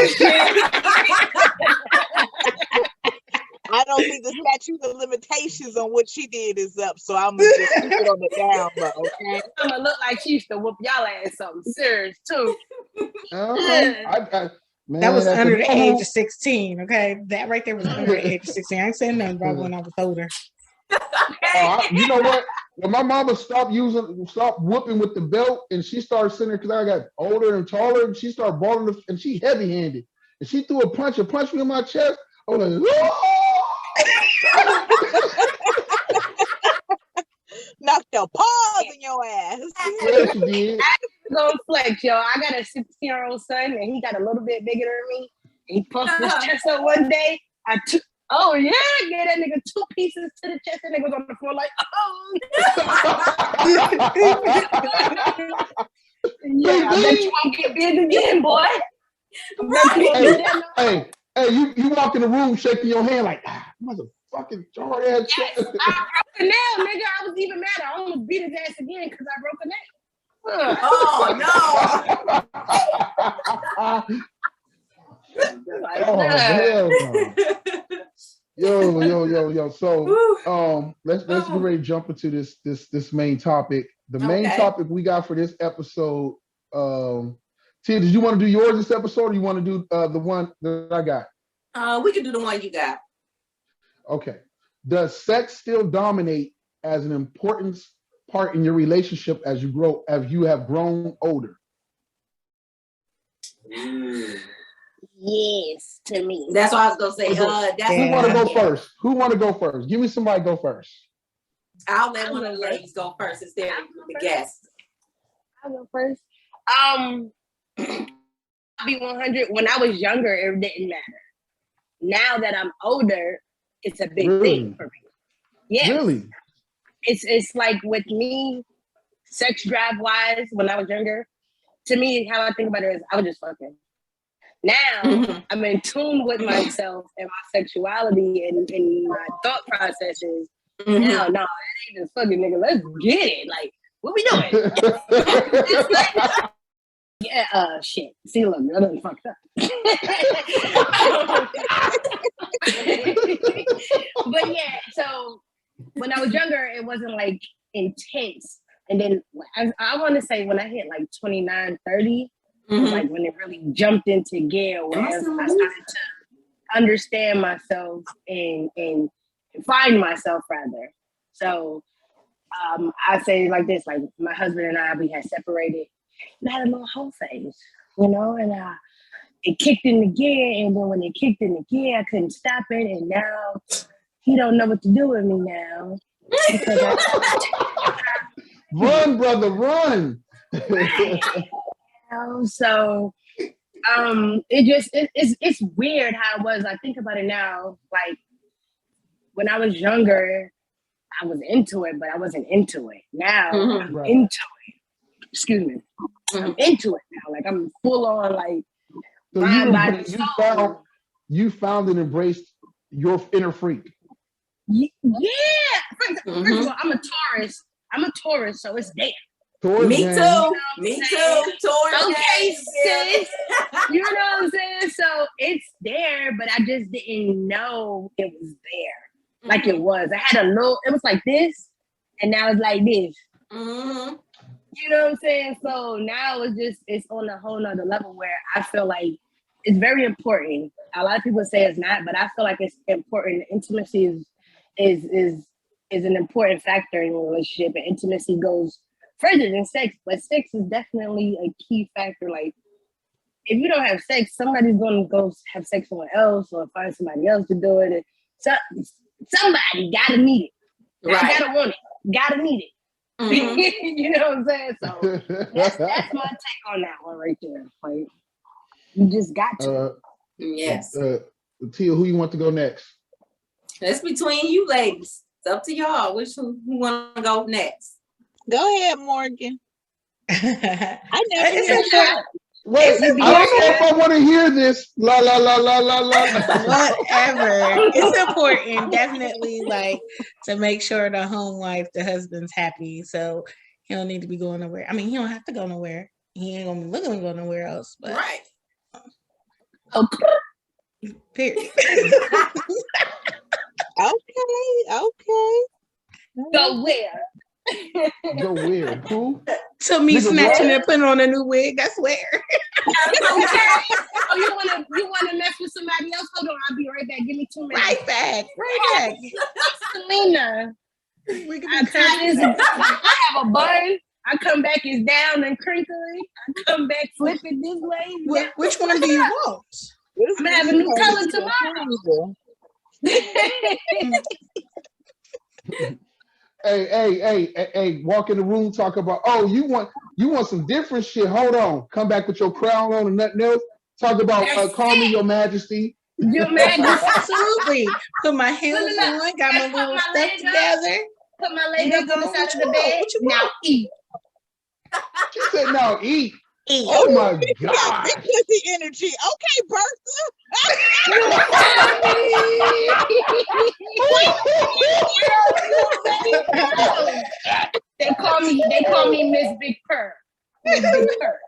I don't think the statute of limitations on what she did is up, so I'm gonna just keep it on the down low, okay? I'm gonna look like she used to whoop y'all ass something serious too. Man, that was under the age of 16, okay? That right there was under the age of 16. I ain't saying nothing about when I was older. You know what? When my mama stopped whooping with the belt, and she started sitting there because I got older and taller, and she started balling, and she heavy-handed, and she threw a punch me in my chest. I was like, knocked your paws in your ass. Yes, you did. Gonna flex, yo. I got a 16-year-old son, and he got a little bit bigger than me. He puffed his chest up one day. I took, oh yeah, gave that nigga 2 pieces to the chest. That nigga was on the floor like, oh. Yeah, I bet you won't get big again, boy. Hey, you walk in the room shaking your hand like, motherfucking hard ass. Yes, I broke a nail, nigga. I was even mad. I almost beat his ass again because I broke a nail. Oh no! Hell no! Yo. So let's get ready to jump into this main topic. The main topic we got for this episode. Tia, did you want to do yours this episode, or you want to do the one that I got? We can do the one you got. Okay. Does sex still dominate as an important part in your relationship as you have grown older? Yes, to me. That's what I was gonna say. Who want to go first? Who want to go first? Give me somebody go first. I'll let one of the ladies go first instead of the guest. I'll go first. I'll be 100. When I was younger, it didn't matter. Now that I'm older, it's a big thing for me. Yes. Really? It's like with me, sex drive wise, when I was younger, to me, how I think about it is I was just fucking. Now I'm in tune with myself and my sexuality and my thought processes. Now, no, it ain't just fucking, nigga. Let's get it. Like, what we doing? Yeah, shit. See, look, I done fucked up. But yeah, so when I was younger, it wasn't like intense. And then I want to say when I hit like 29, 30, was like when it really jumped into gear where I started to understand myself and find myself rather. So I say it like this, like my husband and I, we had separated, and I had a little whole phase, you know, and it kicked in the gear, and then when it kicked in the gear, I couldn't stop it, and now he don't know what to do with me now. Because run, brother, run. So it's weird how it was. I think about it now, like when I was younger, I was into it, but I wasn't into it. Now I'm into it. Excuse me. I'm into it now. Like I'm full on like so you found and embraced your inner freak. Yeah. First of all, I'm a Taurus, so it's there. Taurus Me gang. too. Me too. Taurus. Okay, sis. You know what I'm saying? So it's there, but I just didn't know it was there. Like it was. I had it was like this, and now it's like this. You know what I'm saying? So now it's on a whole nother level where I feel like it's very important. A lot of people say it's not, but I feel like it's important. Intimacy is an important factor in a relationship, and intimacy goes further than sex, but sex is definitely a key factor. Like if you don't have sex, somebody's gonna go have sex with someone else or find somebody else to do it. And somebody gotta need it. Right. Gotta want it. Gotta need it. You know what I'm saying? So that's my take on that one right there. Like you just got to. Yes. Tia, who you want to go next? That's between you ladies. It's up to y'all. Who want to go next? Go ahead, Morgan. I never. Wait, I don't know if I want to hear this. La la la la la la. Whatever. It's important, definitely, like to make sure the home wife, the husband's happy. So he don't need to be going nowhere. I mean, he don't have to go nowhere. He ain't gonna be looking to go nowhere else. But right. Period. Okay. Go where? Go where? Who? To me, snatching and putting on a new wig. That's where. Oh, you wanna mess with somebody else? Hold on, I'll be right back. Give me 2 minutes. Right back. Selena. I have a bun. I come back, it's down and crinkly. I come back, flip it this way. Which one do you want? I'm gonna have a new color tomorrow. Hey, walk in the room, talk about, you want some different shit. Hold on. Come back with your crown on and nothing else. Talk about call me your majesty. Your majesty. Absolutely. Put my heels on, got my little stuff together. Put my leg up on the side of the bed. Now eat. She said now eat. Oh my God. Big pussy energy. Okay, Bertha. They call me Miss Big Purr. Miss Big Purr.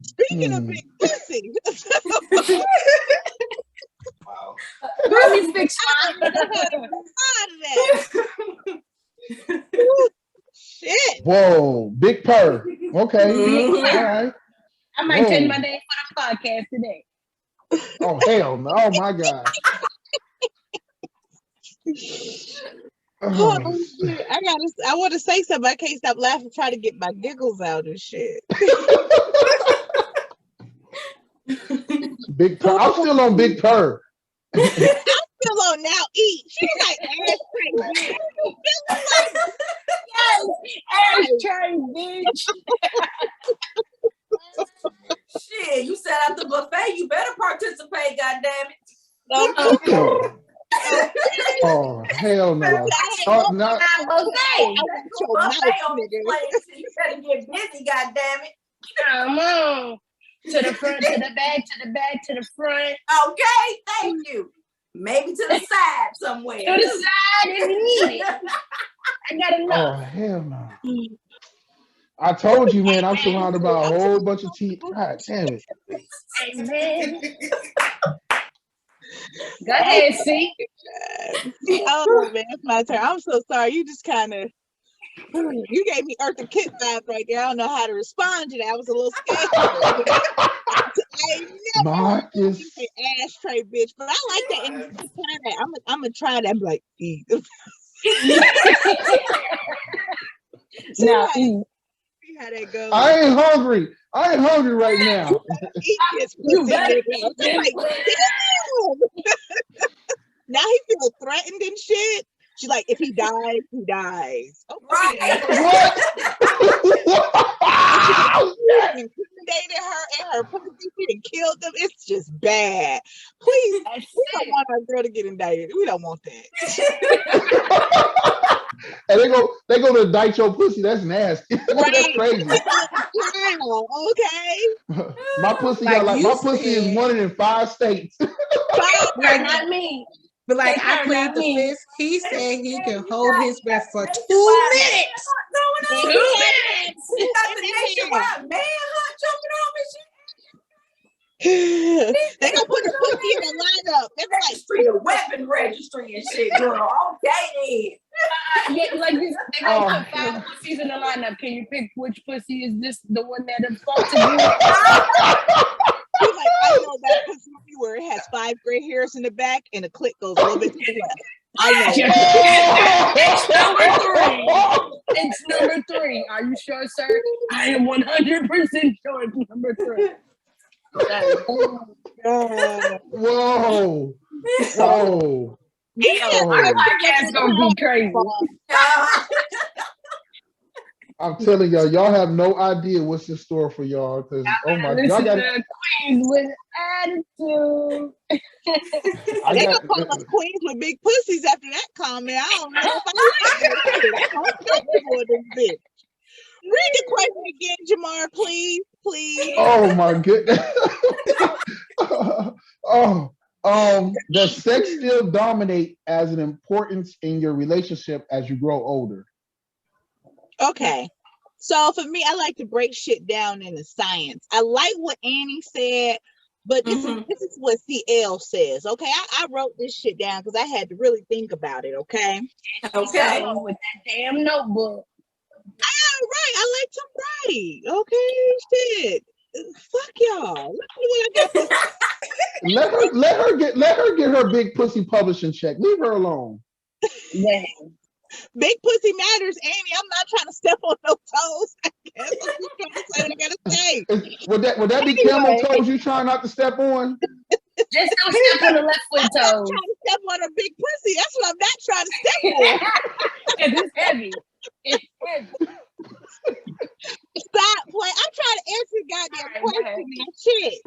Speaking of big pussy. Wow. Let me fix Shit. Whoa, Big Purr. Okay. All right. I might change my name for the podcast today. Oh hell no! Oh my God. I want to say something. I can't stop laughing, trying to get my giggles out and shit. Big Purr. I'm still on Big Purr. I'm still on now eat. She's like ass train, bitch. Shit, you set out the buffet. You better participate, goddammit. Oh hell no! Oh, no. Buffet on the plate. You better get busy, goddammit. Come on. To the front, to the back, to the back, to the front. Okay, thank you. Maybe to the side somewhere. To the side if you need it. I got enough. Oh hell no! I told you, man, I'm surrounded by a whole bunch of tea. God damn it. Amen. Go ahead, see. Oh man, it's my turn. I'm so sorry. You just kind of you gave me Eartha Kitt vibes right there. I don't know how to respond to that. I was a little scared. I never Marcus. an ashtray bitch, but I like that. And I'm gonna try that. I'm like, eat. Now See how that goes. I ain't hungry right now. Eat this You pussy, better nigga. eat I'm like, damn. Now he feels threatened and shit. She's like, if he dies, he dies. Okay. Right. Intimidated her and her pussy and killed them. It's just bad. Please, we don't want our girl to get indicted. We don't want that. And they go to indict your pussy. That's nasty. That's crazy. Okay. My pussy got like my pussy is wanted in 5 states. Like, not me. but like Take I her, plead not the me. fifth. He said he can hold his breath for 2 minutes. 2 minutes. You got the nationwide manhunt jumping on me. They gonna put the pussy in a lineup. They're like Registry, the weapon registry and shit, girl. Okay, Yeah, like this, they gonna put 5 pussies in the lineup. Can you pick which pussy is this the one that I'm supposed to do? He's like, I know that pussy where it has 5 gray hairs in the back and the clit goes a little bit to the left. I know. It's number 3. Are you sure, sir? I am 100% sure it's number 3. Whoa. Whoa. Yeah, our podcast gonna be crazy. I'm telling y'all have no idea what's in store for y'all. Because oh my god, y'all got queens with attitude. They gonna call us queens with big pussies after that comment. I don't know if I like it. Read the question again, Jamar, please. Oh my goodness. Does sex still dominate as an importance in your relationship as you grow older? Okay. So for me, I like to break shit down into science. I like what Annie said, but this is what CL says. Okay. I wrote this shit down because I had to really think about it. Okay. Okay. With that damn notebook. All right. I like to write. Okay. Shit. Fuck y'all. Look at what I got this. Let her get her big pussy publishing check. Leave her alone. Yeah. Big pussy matters, Annie. I'm not trying to step on no toes. I guess I'm just trying to say what I gotta say. Would that be camel toes you trying not to step on? Just don't step on the left foot I'm toes. trying to step on a big pussy. That's what I'm not trying to step on. It's heavy. It's heavy. Stop play. I'm trying to answer your goddamn question, man. Shit.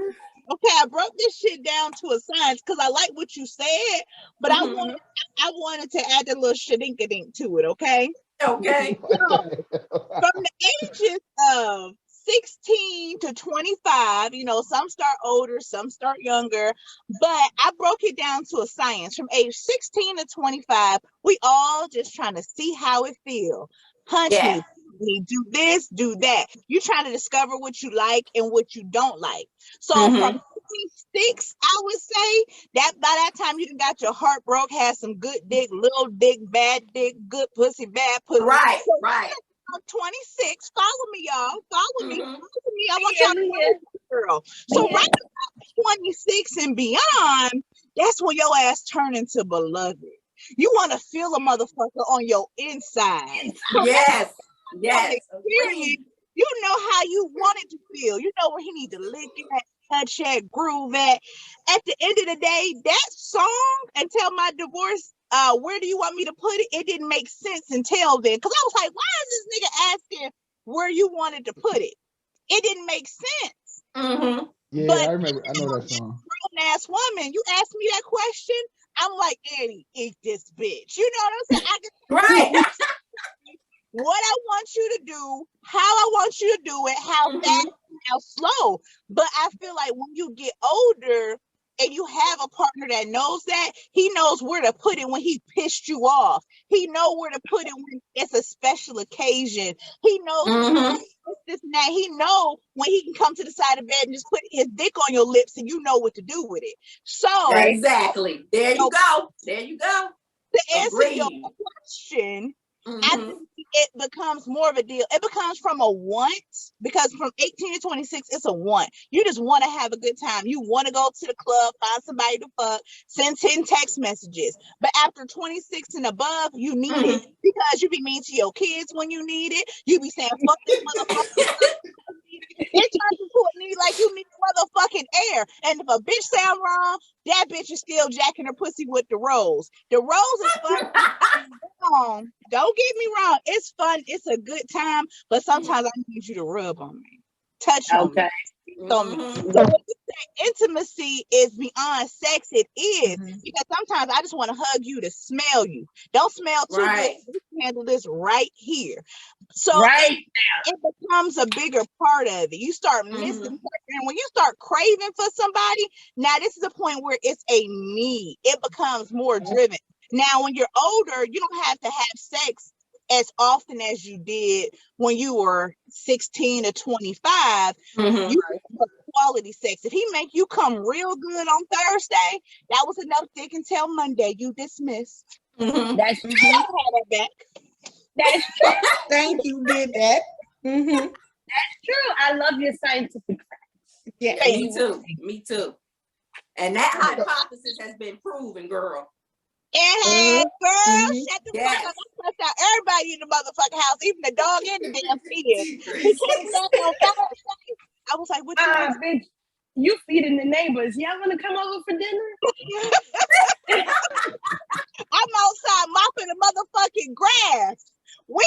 Okay, I broke this shit down to a science because I like what you said, but I wanted to add a little shadink-a-dink to it, okay? Okay. So, from the ages of 16 to 25, some start older, some start younger, but I broke it down to a science. From age 16 to 25, we all just trying to see how it feels. Punch me. Do this, do that. You're trying to discover what you like and what you don't like. So from 26, I would say that by that time you done got your heart broke, had some good dick, little dick, bad dick, good pussy, bad pussy. Right, so right. I'm 26. Follow me, y'all. Follow me. Follow me. I want y'all to know, girl. So right about 26 and beyond, that's when your ass turn into beloved. You want to feel a motherfucker on your inside. Yes. You know how you want it to feel. You know where he need to lick at, touch at, groove at. At the end of the day, that song, Until My Divorce, where do you want me to put it? It didn't make sense until then. Because I was like, why is this nigga asking where you wanted to put it? It didn't make sense. Yeah, but I remember. I know that song. Grown ass woman, you asked me that question. I'm like, Annie, eat this bitch. You know what I'm saying? Right. What I want you to do, how I want you to do it, how fast, how slow. But I feel like when you get older, and you have a partner that knows that, he knows where to put it when he pissed you off. He knows where to put it when it's a special occasion. He knows this and that. He knows when he can come to the side of the bed and just put his dick on your lips and you know what to do with it. So exactly. There you go. There you go. To answer your question, I think it becomes more of a deal. It becomes from a want, because from 18 to 26, it's a want. You just want to have a good time. You want to go to the club, find somebody to fuck, send 10 text messages. But after 26 and above, you need it, because you be mean to your kids when you need it. You be saying, fuck this motherfucker. It turns into a need like you need motherfucking air. And if a bitch sound wrong, that bitch is still jacking her pussy with the rose. The rose is fun. Don't get me wrong. It's fun. It's a good time. But sometimes I need you to rub on me. Touch on me. So when you say intimacy is beyond sex, it is. Because sometimes I just want to hug you to smell you. Don't smell too good. We can handle this right here. So it becomes a bigger part of it. You start missing, and when you start craving for somebody, now this is a point where it's a need. It becomes more driven. Now, when you're older, you don't have to have sex as often as you did when you were 16 to 25. You have quality sex. If he make you come real good on Thursday, that was enough dick until Monday. You dismissed. That's true. I had that back. That's true. Thank you, did that. That's true. I love your scientific facts. Yeah, me too. Me too. And that hypothesis has been proven, girl. Girl, shut the fuck up. I cussed out everybody in the motherfucking house, even the dog and the damn kid. He came back on Thursday. I was like, what you want? Bitch, you feeding the neighbors. Y'all want to come over for dinner? I'm outside mopping the motherfucking grass. We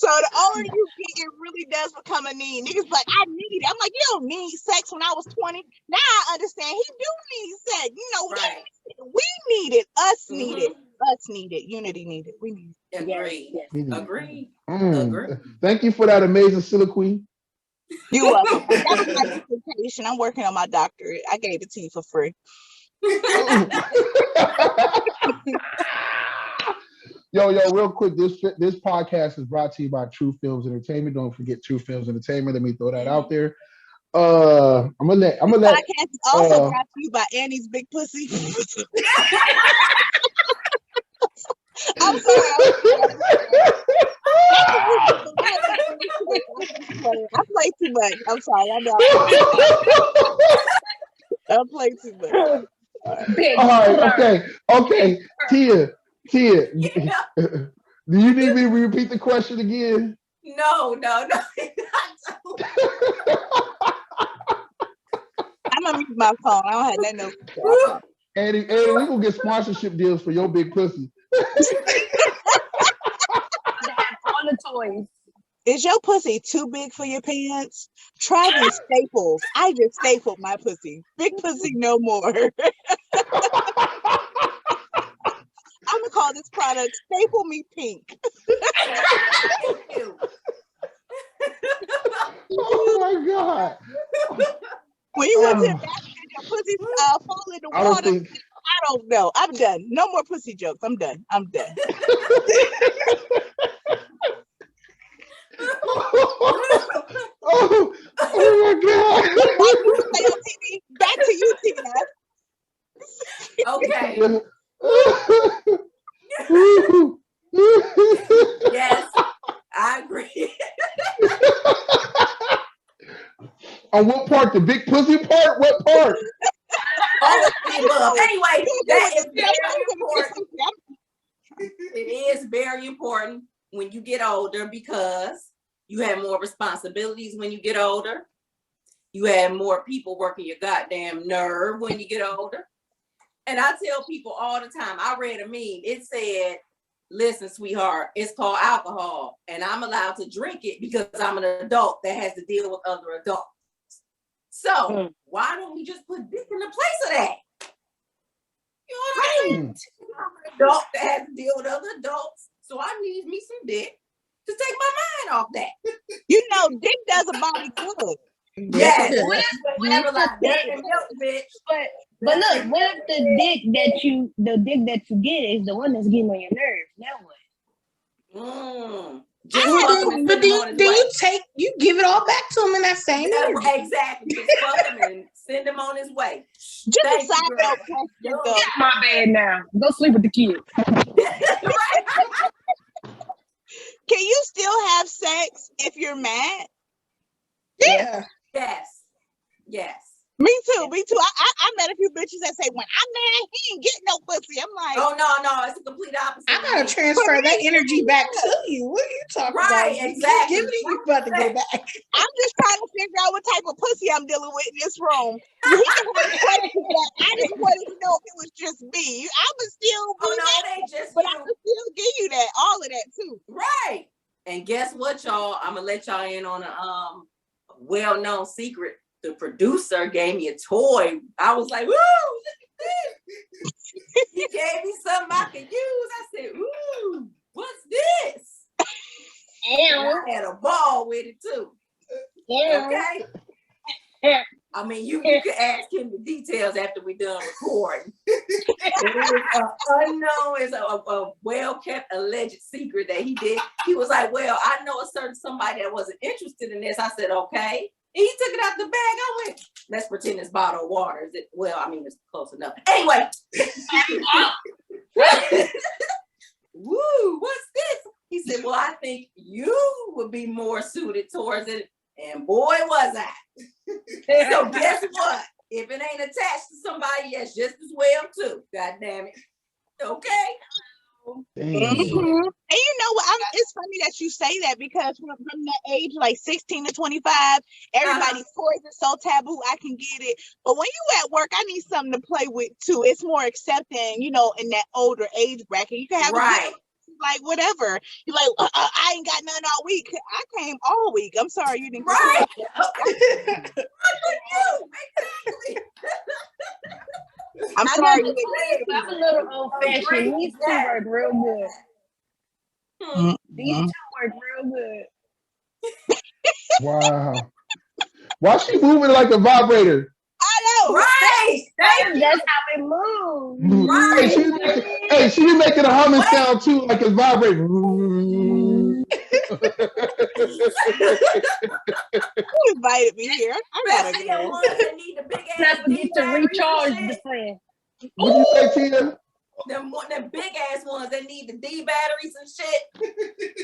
So the older you get, it really does become a need. Niggas like, I need it. I'm like, you don't need sex when I was 20. Now I understand he do need sex. You know, we need it. Us need it. Us need it. Unity need it. We need it. Agreed. Agreed. Agreed. Thank you for that amazing soliloquy. You're welcome. That was my dissertation. I'm working on my doctorate. I gave it to you for free. Yo, real quick, this podcast is brought to you by True Films Entertainment. Don't forget True Films Entertainment. Let me throw that out there. I'm gonna let podcast is also brought to you by Annie's Big Pussy. I'm sorry. I play too much. I'm sorry. I know. I play too much. All right. Okay. Tia, do you need me to repeat the question again? No. I'm gonna mute my phone. I don't have that no. Annie, we gonna get sponsorship deals for your big pussy. All the toys. Is your pussy too big for your pants? Try these staples. I just stapled my pussy. Big pussy no more. I'm gonna call this product Staple Me Pink. Oh my God. When you went to the bathroom and your pussy fall in the water, I don't know. I'm done. No more pussy jokes. I'm done. Oh my God. Back to you, Tina. Okay. Yes, I agree. On what part? The big pussy part? What part? All of the above. Anyway, that is very important. It is very important when you get older, because you have more responsibilities when you get older. You have more people working your goddamn nerve when you get older. And I tell people all the time, I read a meme. It said, listen, sweetheart, it's called alcohol, and I'm allowed to drink it because I'm an adult that has to deal with other adults. So why don't we just put dick in the place of that? You know what I mean? I'm an adult that has to deal with other adults, so I need me some dick to take my mind off that. You know, dick does a body good. Yes. Whatever, like better than milk, bitch. But look, what if the dick that you get is the one that's getting on your nerves? Now what? Just but then you give it all back to him in that same energy. Exactly. Just fuck him and send him on his way. Just a side note question, though. Get my bed now. Go sleep with the kids. Can you still have sex if you're mad? Yeah. Yes. Me too. I met a few bitches that say, when I'm mad, he ain't getting no pussy. I'm like, oh no, it's a complete opposite. I gotta transfer that energy back to you. What are you talking about? Right, exactly. Give it, you about to get it back. I'm just trying to figure out what type of pussy I'm dealing with in this room. He can have a question that I just wanted to know if it was just me. I would still be it ain't just but you. I would still give you that, all of that too. Right. And guess what, y'all? I'm gonna let y'all in on a well-known secret. The producer gave me a toy. I was like, woo, look at this. He gave me something I could use. I said, ooh, what's this? And I had a ball with it too. Okay. I mean, you could ask him the details after we done recording. It was unknown, it's a well-kept alleged secret that he did. He was like, well, I know a certain somebody that wasn't interested in this. I said, okay. And he took it out the bag. I went, let's pretend it's bottled water. Is it? Well, I mean, it's close enough. Anyway. Woo, what's this? He said, well, I think you would be more suited towards it. And boy, was I. So guess what? If it ain't attached to somebody, that's just as well too. God damn it. Okay. And you know what? It's funny that you say that because from that age, like 16 to 25, everybody's toys are so taboo. I can get it, but when you at work, I need something to play with too. It's more accepting, in that older age bracket. You can have like whatever. You're like, I ain't got none all week. I came all week. I'm sorry you didn't. Right. I'm sorry. I'm a little old fashioned. These two work real good. These two work real good. Wow. Why she moving like a vibrator? I know. Right. That's how it moves. Right. She be making a humming sound too, like it's vibrating. You invited me here. I gotta go. Ones that need the big ass. Not forget to recharge the fan. What you say, Tia? Them big ass ones that need the D batteries and shit.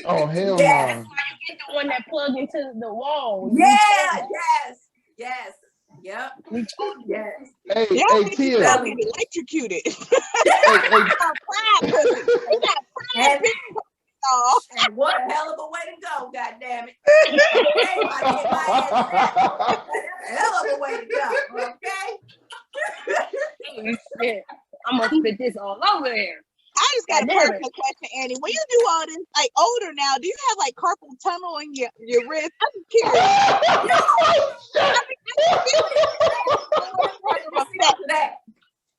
Oh hell no! That's why you get the one that plug into the wall. Yes. Yep. Hey, Tia. Electrocuted. And what a hell of a way to go, goddammit. Hell of a way to go, okay? I'm gonna spit this all over there. I just got a personal question, Annie. When you do all this, like older now, do you have like carpal tunnel in your wrist? I'm curious.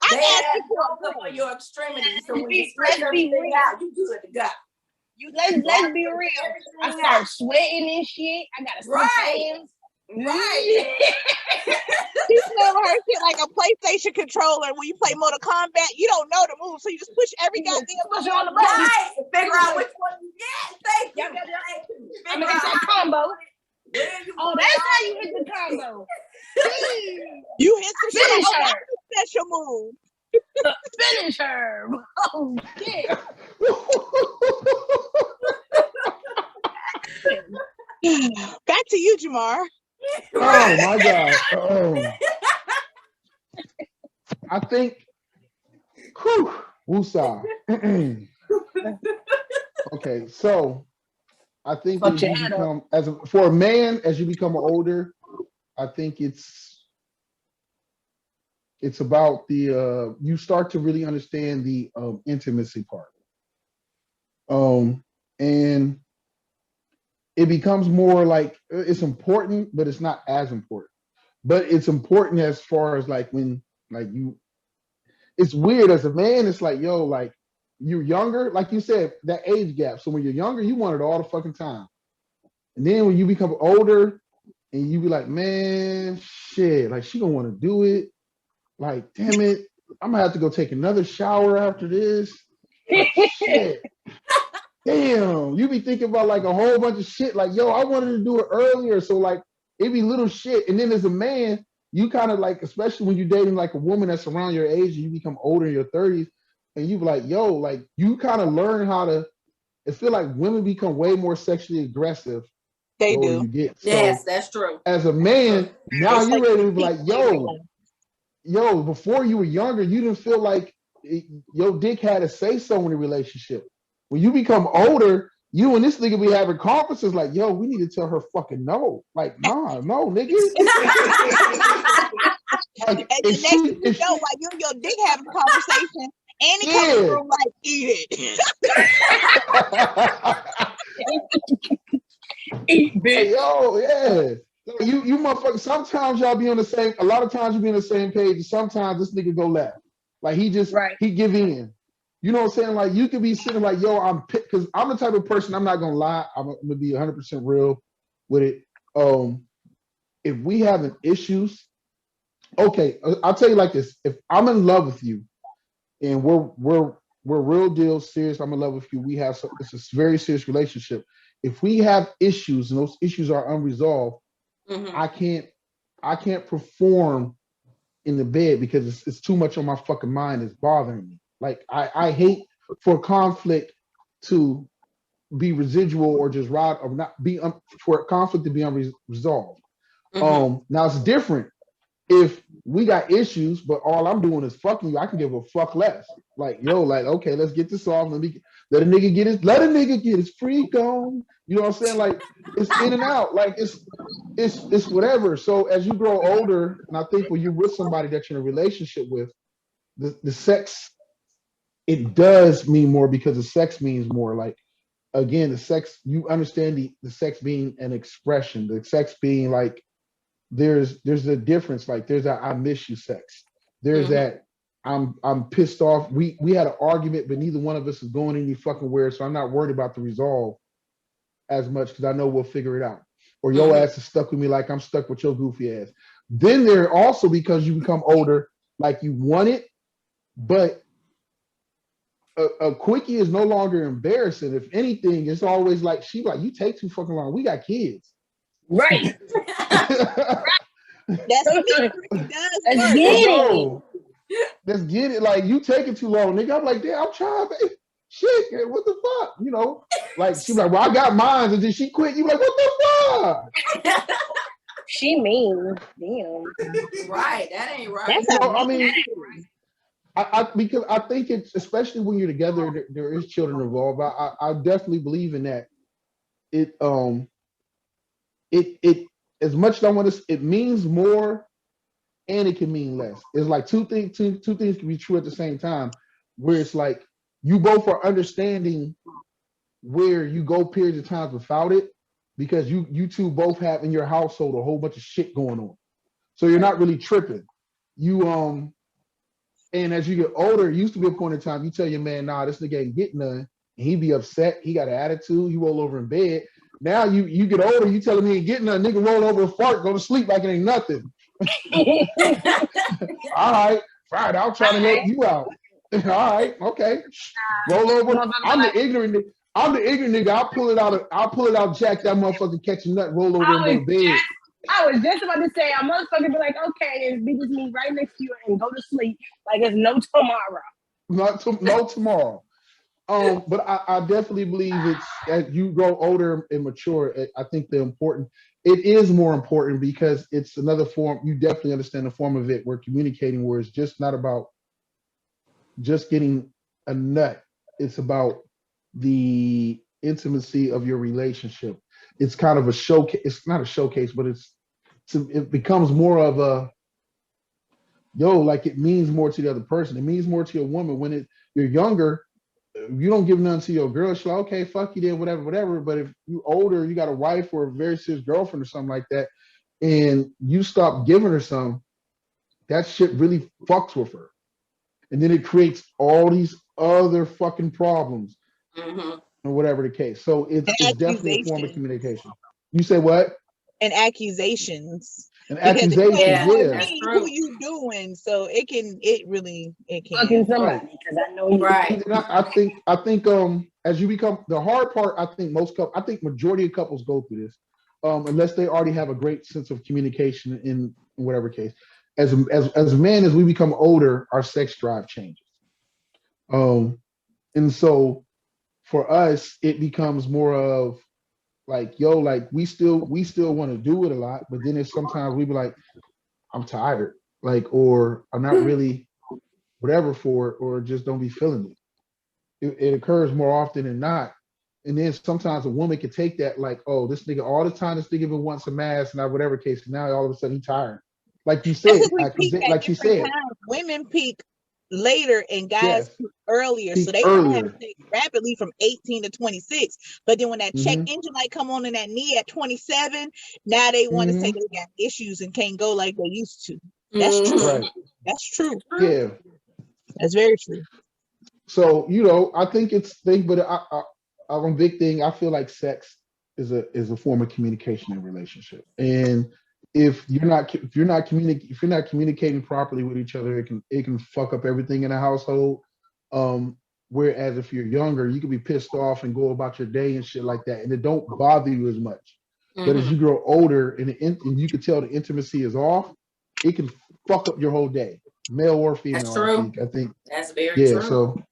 I asked you for your extremities, so when you stretch everything out, you good to go. Let's be real. I start sweating and shit. I gotta sit hands. Right. You never heard shit like a PlayStation controller when you play Mortal Kombat. You don't know the move, so you just push every goddamn button on the button. Right. Figure out which one you get. Thank you. I'm gonna hit that combo. Oh, that's how you hit the combo. You hit the shit. Oh, that's a special move. Finish her. Oh shit. Back to you, Jamar. Oh my God. Oh. I think woosah. Okay, so I think as you become for a man, as you become older, I think it's about the you start to really understand the intimacy part. And it becomes more like it's important, but it's not as important. But it's important as far as like when like you, it's weird as a man, it's like, yo, like you're younger, like you said, that age gap. So when you're younger, you want it all the fucking time. And then when you become older and you be like, man, shit, like she gonna want to do it. Like, damn it, I'm gonna have to go take another shower after this. Like, shit. Damn, you be thinking about like a whole bunch of shit. Like, yo, I wanted to do it earlier. So like it be little shit. And then as a man, you kind of like, especially when you're dating like a woman that's around your age, and you become older in your 30s, and you be like, yo, like you kind of learn how to. It feel like women become way more sexually aggressive They the older do. you get. So Yes, that's true. as a man, now It's you're like ready to be like, yo, before you were younger, you didn't feel like your dick had to say so in a relationship. When you become older, you and this nigga be having conferences like, yo, we need to tell her fucking no. Like, nah, no, nigga. Like, and the next thing you know, while you and your dick having a conversation, Annie comes in the room like, eat it. Eat, bitch. Like, yo, yeah. Like, you motherfucker, sometimes y'all be on the same, a lot of times you be on the same page, and sometimes this nigga go left. Like he just, he give in. You know what I'm saying? Like you could be sitting like, yo, I'm pissed, because I'm the type of person, I'm not gonna lie, I'm gonna be 100% real with it. If we having issues, okay, I'll tell you like this. If I'm in love with you and we're real deal serious, I'm in love with you, we have it's a very serious relationship. If we have issues and those issues are unresolved, I can't perform in the bed because it's too much on my fucking mind. It's bothering me. Like I hate for conflict to be residual or just ride or not be for conflict to be unresolved. Now it's different if we got issues, but all I'm doing is fucking you. I can give a fuck less. Like, yo, like, okay, let's get this off. Let a nigga get his freak on. You know what I'm saying? Like, it's in and out. Like, it's whatever. So as you grow older, and I think when you're with somebody that you're in a relationship with, the sex, it does mean more because the sex means more. Like, again, the sex, you understand the sex being an expression, the sex being like, there's a difference. Like there's that I miss you sex. There's that I'm pissed off. We had an argument, but neither one of us is going any fucking where, so I'm not worried about the resolve as much because I know we'll figure it out. Or your ass is stuck with me like I'm stuck with your goofy ass. Then there also, because you become older, like you want it, but a quickie is no longer embarrassing. If anything, it's always like she like, you take too fucking long. We got kids. Right. That's me. It does Let's get it. Let's get it. Like you taking too long, nigga. I'm like, damn, I'm trying, babe. Shit, what the fuck? You know, like she like, well, I got mine, and then she quit. You like, what the fuck? She mean, damn. Right, that ain't right. That's you know, I mean, because I think it's, especially when you're together, there is children involved. I definitely believe in that. It as much as I want to, it means more, and it can mean less. It's like two things can be true at the same time. Where it's like you both are understanding where you go periods of times without it, because you two both have in your household a whole bunch of shit going on, so you're not really tripping. You and as you get older, it used to be a point in time you tell your man, nah, this nigga ain't getting none, and he be upset. He got an attitude. You roll over in bed. Now you get older, you tell him he ain't getting none, nigga roll over and fart, go to sleep like it ain't nothing. All right, fine, I'll try to help you out. All right, okay. Roll over. I'm the ignorant nigga. I'll pull it out, jack that motherfucker, catch a nut, roll over and go to bed. I was just about to say, a motherfucker be like, okay, and be with me right next to you and go to sleep like it's no tomorrow. No tomorrow. But I definitely believe it's as you grow older and mature, I think it is more important because it's another form. You definitely understand the form of it. We're communicating where it's just not about just getting a nut. It's about the intimacy of your relationship. It's kind of a showcase. It's not a showcase, but it becomes more of a, like it means more to the other person. It means more to your woman when you're younger. You don't give none to your girl. She's like, okay, fuck you then, whatever. But if you older, you got a wife or a very serious girlfriend or something like that, and you stop giving her some, that shit really fucks with her. And then it creates all these other fucking problems or whatever the case. So it's definitely a form of communication. You say what? And accusations. And Because if accusations, you don't know yeah. That's me, true. who you doing? So it can. Fucking somebody, Right. because I know you. Right. And I think as you become the hard part, I think I think majority of couples go through this, unless they already have a great sense of communication in whatever case. As men, as we become older, our sex drive changes. And so for us, it becomes more of like, yo, like we still want to do it a lot, but then it's sometimes we be like, I'm tired, like, or I'm not really whatever for it, or just don't be feeling it. It occurs more often than not. And then sometimes a woman can take that like, oh, this nigga all the time, this nigga even wants a mask, and whatever case, and now all of a sudden he's tired. Like you That's said, because we peak at like you different said, times. Women peak later and guys yes, peak earlier. So peak they want to have earlier. sex rapidly from 18 to 26. But then when that check Hmm. engine light come on in that knee at 27, now they want to say Hmm. they got issues and can't go like they used to. That's true. Mhm. Right. That's true. Yeah. That's very true. So I think but I'm a big thing. I feel like sex is a form of communication in a relationship, and if you're not communicating properly with each other, it can fuck up everything in a household. Whereas if you're younger, you can be pissed off and go about your day and shit like that, and it don't bother you as much. But as Mhm. you grow older and you can tell the intimacy is off, it can fuck up your whole day, male or That's female. true. I think, That's very yeah. true. So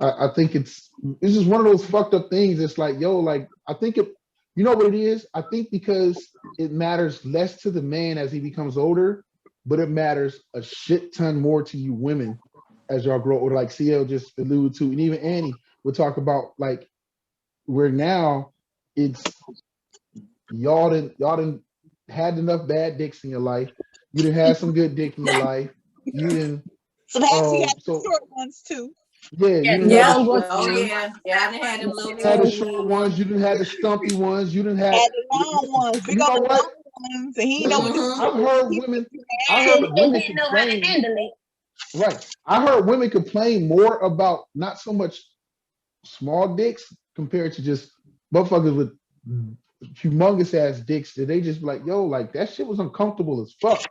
I think it's just one of those fucked up things. It's like, yo, like I think you know what it is? I think because it matters less to the man as he becomes older, but it matters a shit ton more to you women as y'all grow older. Like CL just alluded to, and even Annie would talk about like where now it's y'all didn't had enough bad dicks in your life. You didn't have some good dick in your life. You didn't So perhaps you have the so short ones too. yeah, you Yeah, didn't the have the Yep. long short ones Oh too. ones. yeah. Yeah. I done had them little Had the teeny short weeny ones. ones. You didn't have the stumpy ones. You didn't have. Had the long ones, big You know old what? long ones, and he didn't know what to Mhm. do I've with it. heard He women. was I And, heard and women didn't know how to complain. handle it. Right. I heard women complain more about not so much small dicks compared to just motherfuckers with humongous ass dicks. That they just be like, yo, like that shit was uncomfortable as fuck.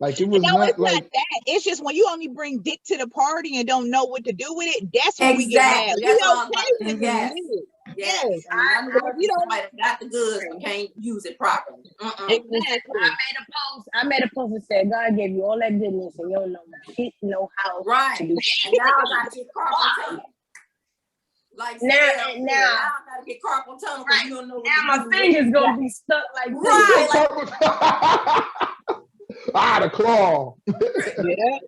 Like it was No, not it's not like that. It's just when you only bring dick to the party and don't know what to do with it, that's when we get mad. Exactly. We That's all I was okay about to say. when Yes. you do it. Yes. Yes. And none of But us if you is don't somebody that got the goods but can't use it properly. exactly. I made a post that said God gave you all that goodness and you don't know shit, know how to Right. do And shit. now I gotta get carpal tunnel. Like Now, now, and now now, I gotta get carpal tunnel because you don't know what to now do my with fingers it. gonna be stuck like this. Right. Like, the claw. Yeah.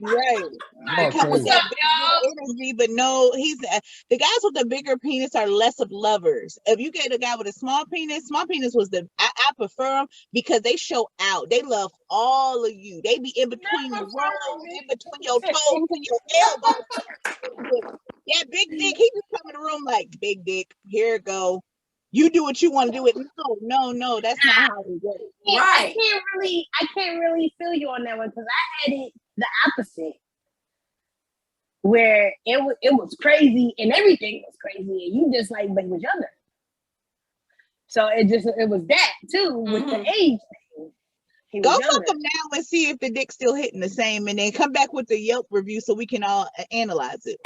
Right. They Y'all come with crazy. that big energy, but no, the guys with the bigger penis are less of lovers. If you get a guy with a small penis was I prefer them because they show out. They love all of you. They be in between the rows, in between your toes and your elbows. Yeah, big dick. He just come in the room like big dick. Here it go. You do what you want to do it. No, that's not how it goes. right. I can't really feel you on that one because I had it the opposite, where it was crazy and everything was crazy, and you just like, but it was younger. So it was that too with the age thing. He Go was fuck younger. them now and see if the dick's still hitting the same, and then come back with the Yelp review so we can all analyze it.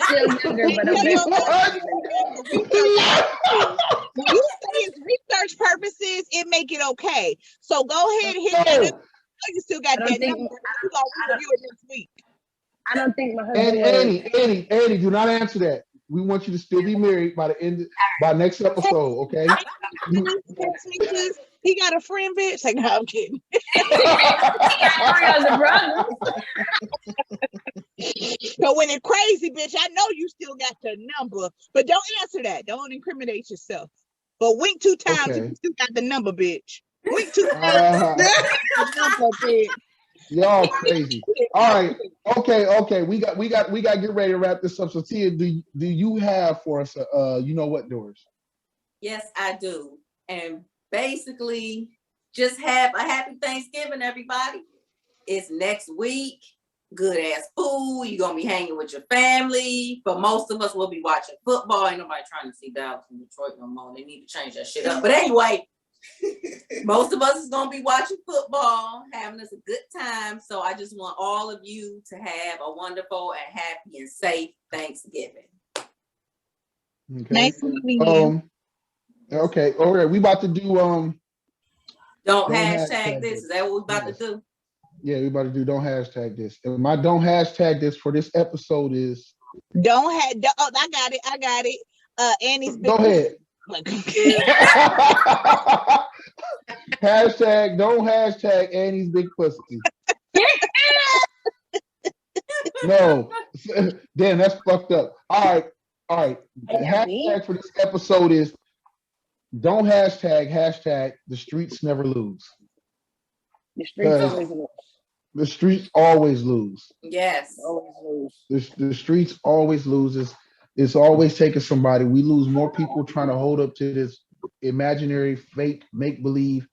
Still younger, but I'm better. When you say it's research purposes, it make it okay. So go ahead and hit that up. You still got that number. We're gonna review it next week. I don't think my husband Annie, do not answer that. We want you to still be married by next episode, okay? He got a friend, bitch. Like, no, I'm kidding. So when it's crazy, bitch, I know you still got the number, but don't answer that. Don't incriminate yourself. But wink 2 times if you still got the number, bitch. Wink 2 times. Y'all crazy. All right. Okay. We got to get ready to wrap this up. So Tia, do you have for us you know what doors? Yes, I do. And basically just have a happy Thanksgiving, everybody. It's next week. good ass food. You're gonna be hanging with your family. For most of us, we'll be watching football. Ain't nobody trying to see Dallas and Detroit no more. They need to change that shit up. But anyway, most of us is gonna be watching football, having us a good time. So I just want all of you to have a wonderful and happy and safe Thanksgiving. Okay. Nice meeting you. Okay. All right. We about to do Don't hashtag this. Is that what we about to do? Yeah, we about to do don't hashtag this. And my don't hashtag this for this episode is I got it. Annie's big go ahead. Hashtag don't hashtag Annie's big pussy. No, damn, that's fucked up. All right. The hashtag for this episode is don't hashtag the streets never lose. The streets always lose. The streets always lose. Yes. Always lose. The streets always loses. It's always taking somebody. We lose more people trying to hold up to this imaginary, fake, make believe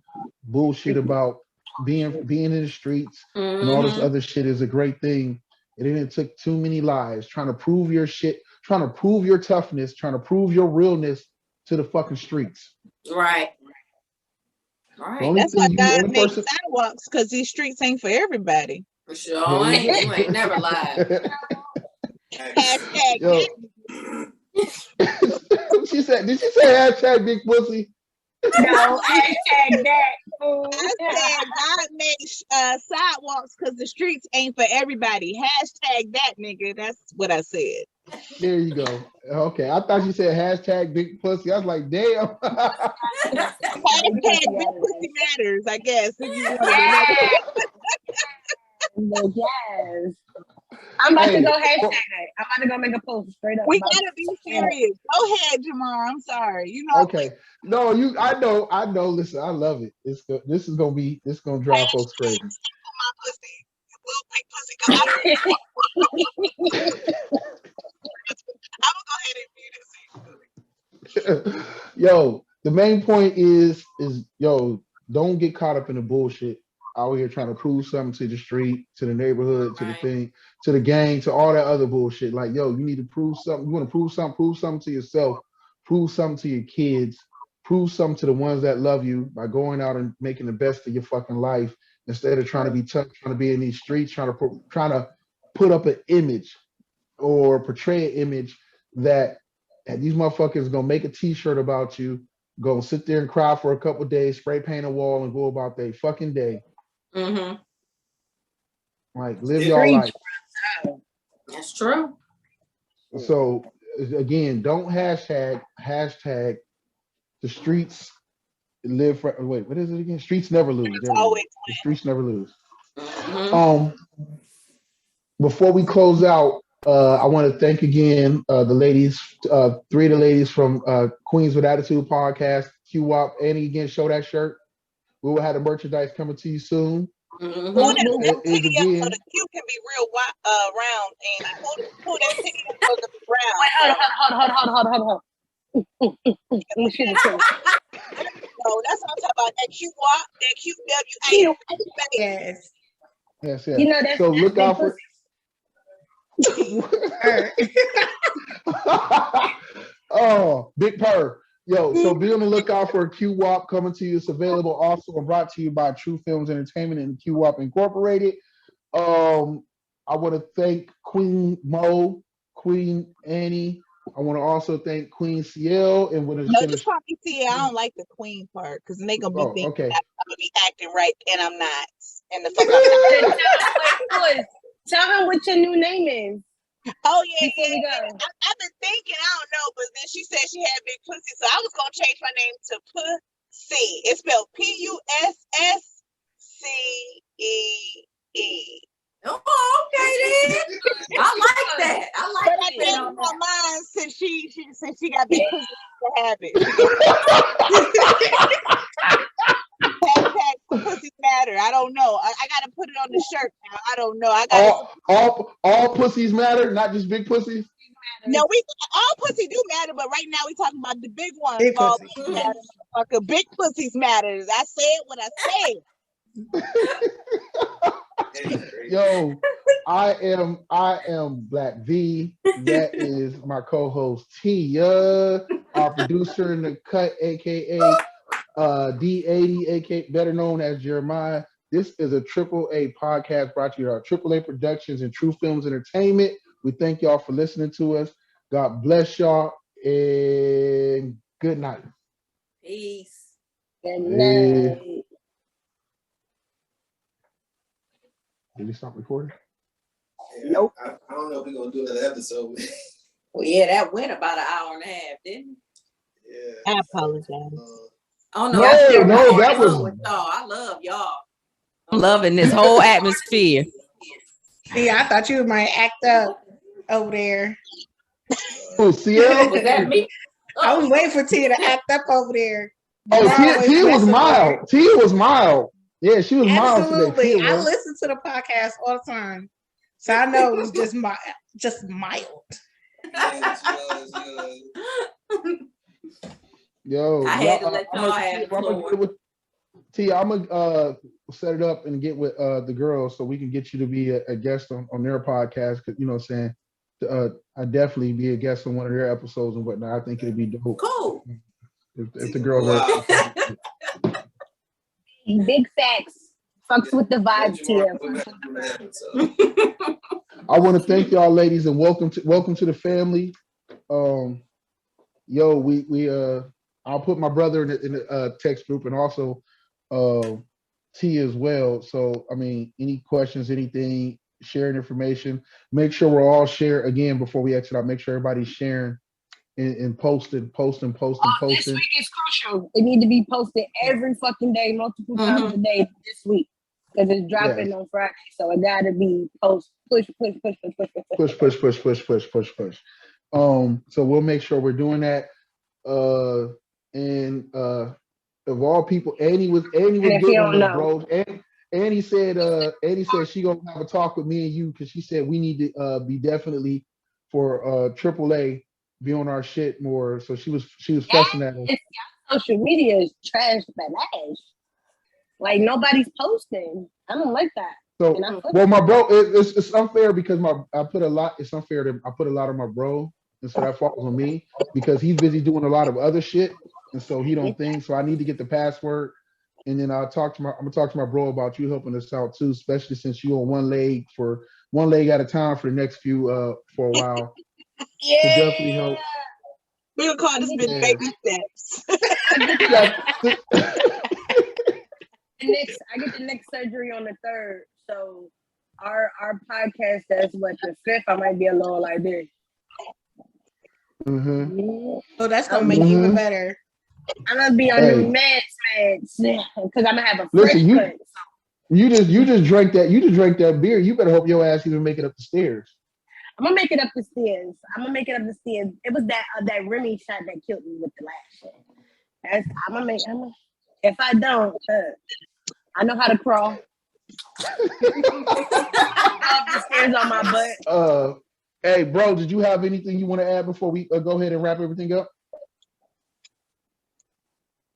bullshit about being in the streets and all this other shit is a great thing. And then it took too many lives trying to prove your shit, trying to prove your toughness, trying to prove your realness to the fucking streets. Right. That's why God makes sidewalks, because these streets ain't for everybody. For sure ain't. You ain't never lied. Hashtag. She said, did she say hashtag big pussy? No, hashtag that. I said God makes sidewalks because the streets ain't for everybody. Hashtag that, nigga. That's what I said. There you go. Okay, I thought you said hashtag big pussy. I was like, damn. Hashtag big pussy matters, I guess. If you want to. Yes. I'm about to go hashtag that. I'm about to go make a post straight up. We gotta be serious. Go ahead, Jamar. I'm sorry. You know. Okay. No, I know. Listen, I love it. This is gonna drive folks crazy. My pussy, little big pussy. I'm gonna go ahead and mute it. Yo, the main point is don't get caught up in the bullshit out here trying to prove something to the street, to the neighborhood, to the thing, to the gang, to all that other bullshit. Like, yo, you need to prove something. You want to prove something to yourself, prove something to your kids, prove something to the ones that love you by going out and making the best of your fucking life instead of trying to be tough, trying to be in these streets, trying to put up an image or portray an image that these motherfuckers gonna make a t-shirt about you, gonna sit there and cry for a couple of days, spray paint a wall, and go about their fucking day. Like, live your life. That's true. So again, don't hashtag the streets live for. Wait, what is it again? Streets never lose. The streets never lose. Before we close out, I want to thank again the ladies, 3 of the ladies from Queens with Attitude podcast, Q.W.A.P. Annie, again, show that shirt. We will have the merchandise coming to you soon. Pull that piggy up so the Q can be real round, Annie. Pull that piggy up so it can be round. Wait, hold. No, that's what I'm talking about. That Q.W.A.P. Yes. Yes. You know, that's, so look out for. Oh, big purr. Yo, so be on the lookout for Q.W.A.P. coming to you. It's available also and brought to you by True Films Entertainment and Q.W.A.P. Incorporated. I want to thank Queen Mo, Queen Annie. I want to also thank Queen CL. And just call me CL. I don't like the Queen part because they gonna be thinking I'm gonna be acting right and I'm not. And the fuck I'm not. Tell him what your new name is. Oh yeah. I've been thinking, I don't know, but then she said she had big pussy, so I was gonna change my name to Pussy. It's spelled Pusscee. Oh, okay then. I like that. But I changed my mind since she got big pussy to have it. Hashtag pussies matter. I don't know. I gotta put it on the shirt now. I don't know. I got all pussies matter, not just big pussies. No, all pussy do matter, but right now we talking about the big ones. Big all pussies. matter. Big pussies matters. I said what I said. Yo, I am Black V. That is my co-host Tia, our producer in the cut, aka D80, aka better known as Jeremiah. This is a AAA podcast brought to you by AAA Productions and True Films Entertainment. We thank y'all for listening to us. God bless y'all and good night. Peace. Good night. Did we stop recording? Nope. I don't know if we're gonna do another episode. Well, yeah, that went about an hour and a half, didn't it? Yeah. I apologize. Oh No, that was. I love y'all. I'm loving this whole atmosphere. See, I thought you might act up over there. Oh, CL? Was that me? I was waiting for Tia to act up over there. Oh, Tia was mild. Tia was mild. Yeah, she was mild today. Absolutely. I listen to the podcast all the time. So I know it was just mild. Yo, I had to let y'all have the floor. Tia, I'm gonna set it up and get with the girls so we can get you to be a guest on their podcast. Cause you know what I'm saying, I definitely be a guest on one of their episodes and whatnot. I think it'd be dope. Cool. If the girls are. Big facts. Fucks with the vibes here. I want to thank y'all, ladies, and welcome to the family. Yo, we I'll put my brother in the text group and also T as well. So I mean, any questions, anything, sharing information. Make sure we're all share again before we exit out. Make sure everybody's sharing and posting. This week is crucial. It need to be posted every fucking day, multiple times a day this week. Because it's dropping on Friday. So it gotta be push. So we'll make sure we're doing that. And of all people, Annie was getting on the bros. Annie said she gonna have a talk with me and you because she said we need to be definitely for AAA be on our shit more. So she was fussing at us. Social media is trash bananas. Like nobody's posting. I don't like that. So well, my bro, it's unfair because I put a lot on my bro, and so that falls on me because he's busy doing a lot of other shit, and so he don't think. So I need to get the password, and then I'm gonna talk to my bro about you helping us out too, especially since you on one leg at a time for the next few for a while. Yeah. To definitely help. We'll call this baby steps. I get the next surgery on the 3rd. So our podcast, that's what, the 5th, I might be a little like this. So that's gonna make it even better. I'm gonna be on the meds because I'm gonna have a fresh cut. You just drank that beer. You better hope your ass even make it up the stairs. I'm gonna make it up the stairs. It was that Remy shot that killed me with the last shot. If I don't, I know how to crawl. Up the stairs on my butt. Hey, bro, did you have anything you want to add before we go ahead and wrap everything up?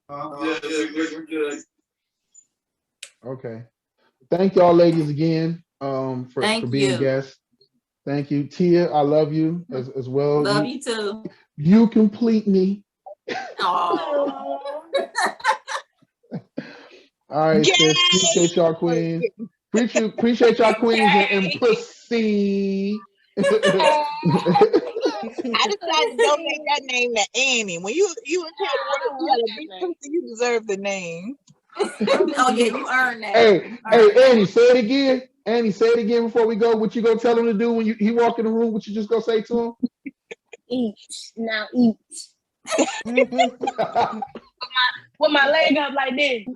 We're good. Okay. Thank y'all, ladies, again for being guests. Thank you, Tia. I love you as well. Love you too. You complete me. Oh. All right, sis. Appreciate y'all, queens. Appreciate y'all, queens and pussy. I decided to donate that name to Annie. When you deserve the name. Oh yeah, you earned that. Hey, Annie, say it again. Annie, say it again before we go. What you gonna tell him to do when he walk in the room? What you just gonna say to him? Eat. Now eat. With my leg up like this.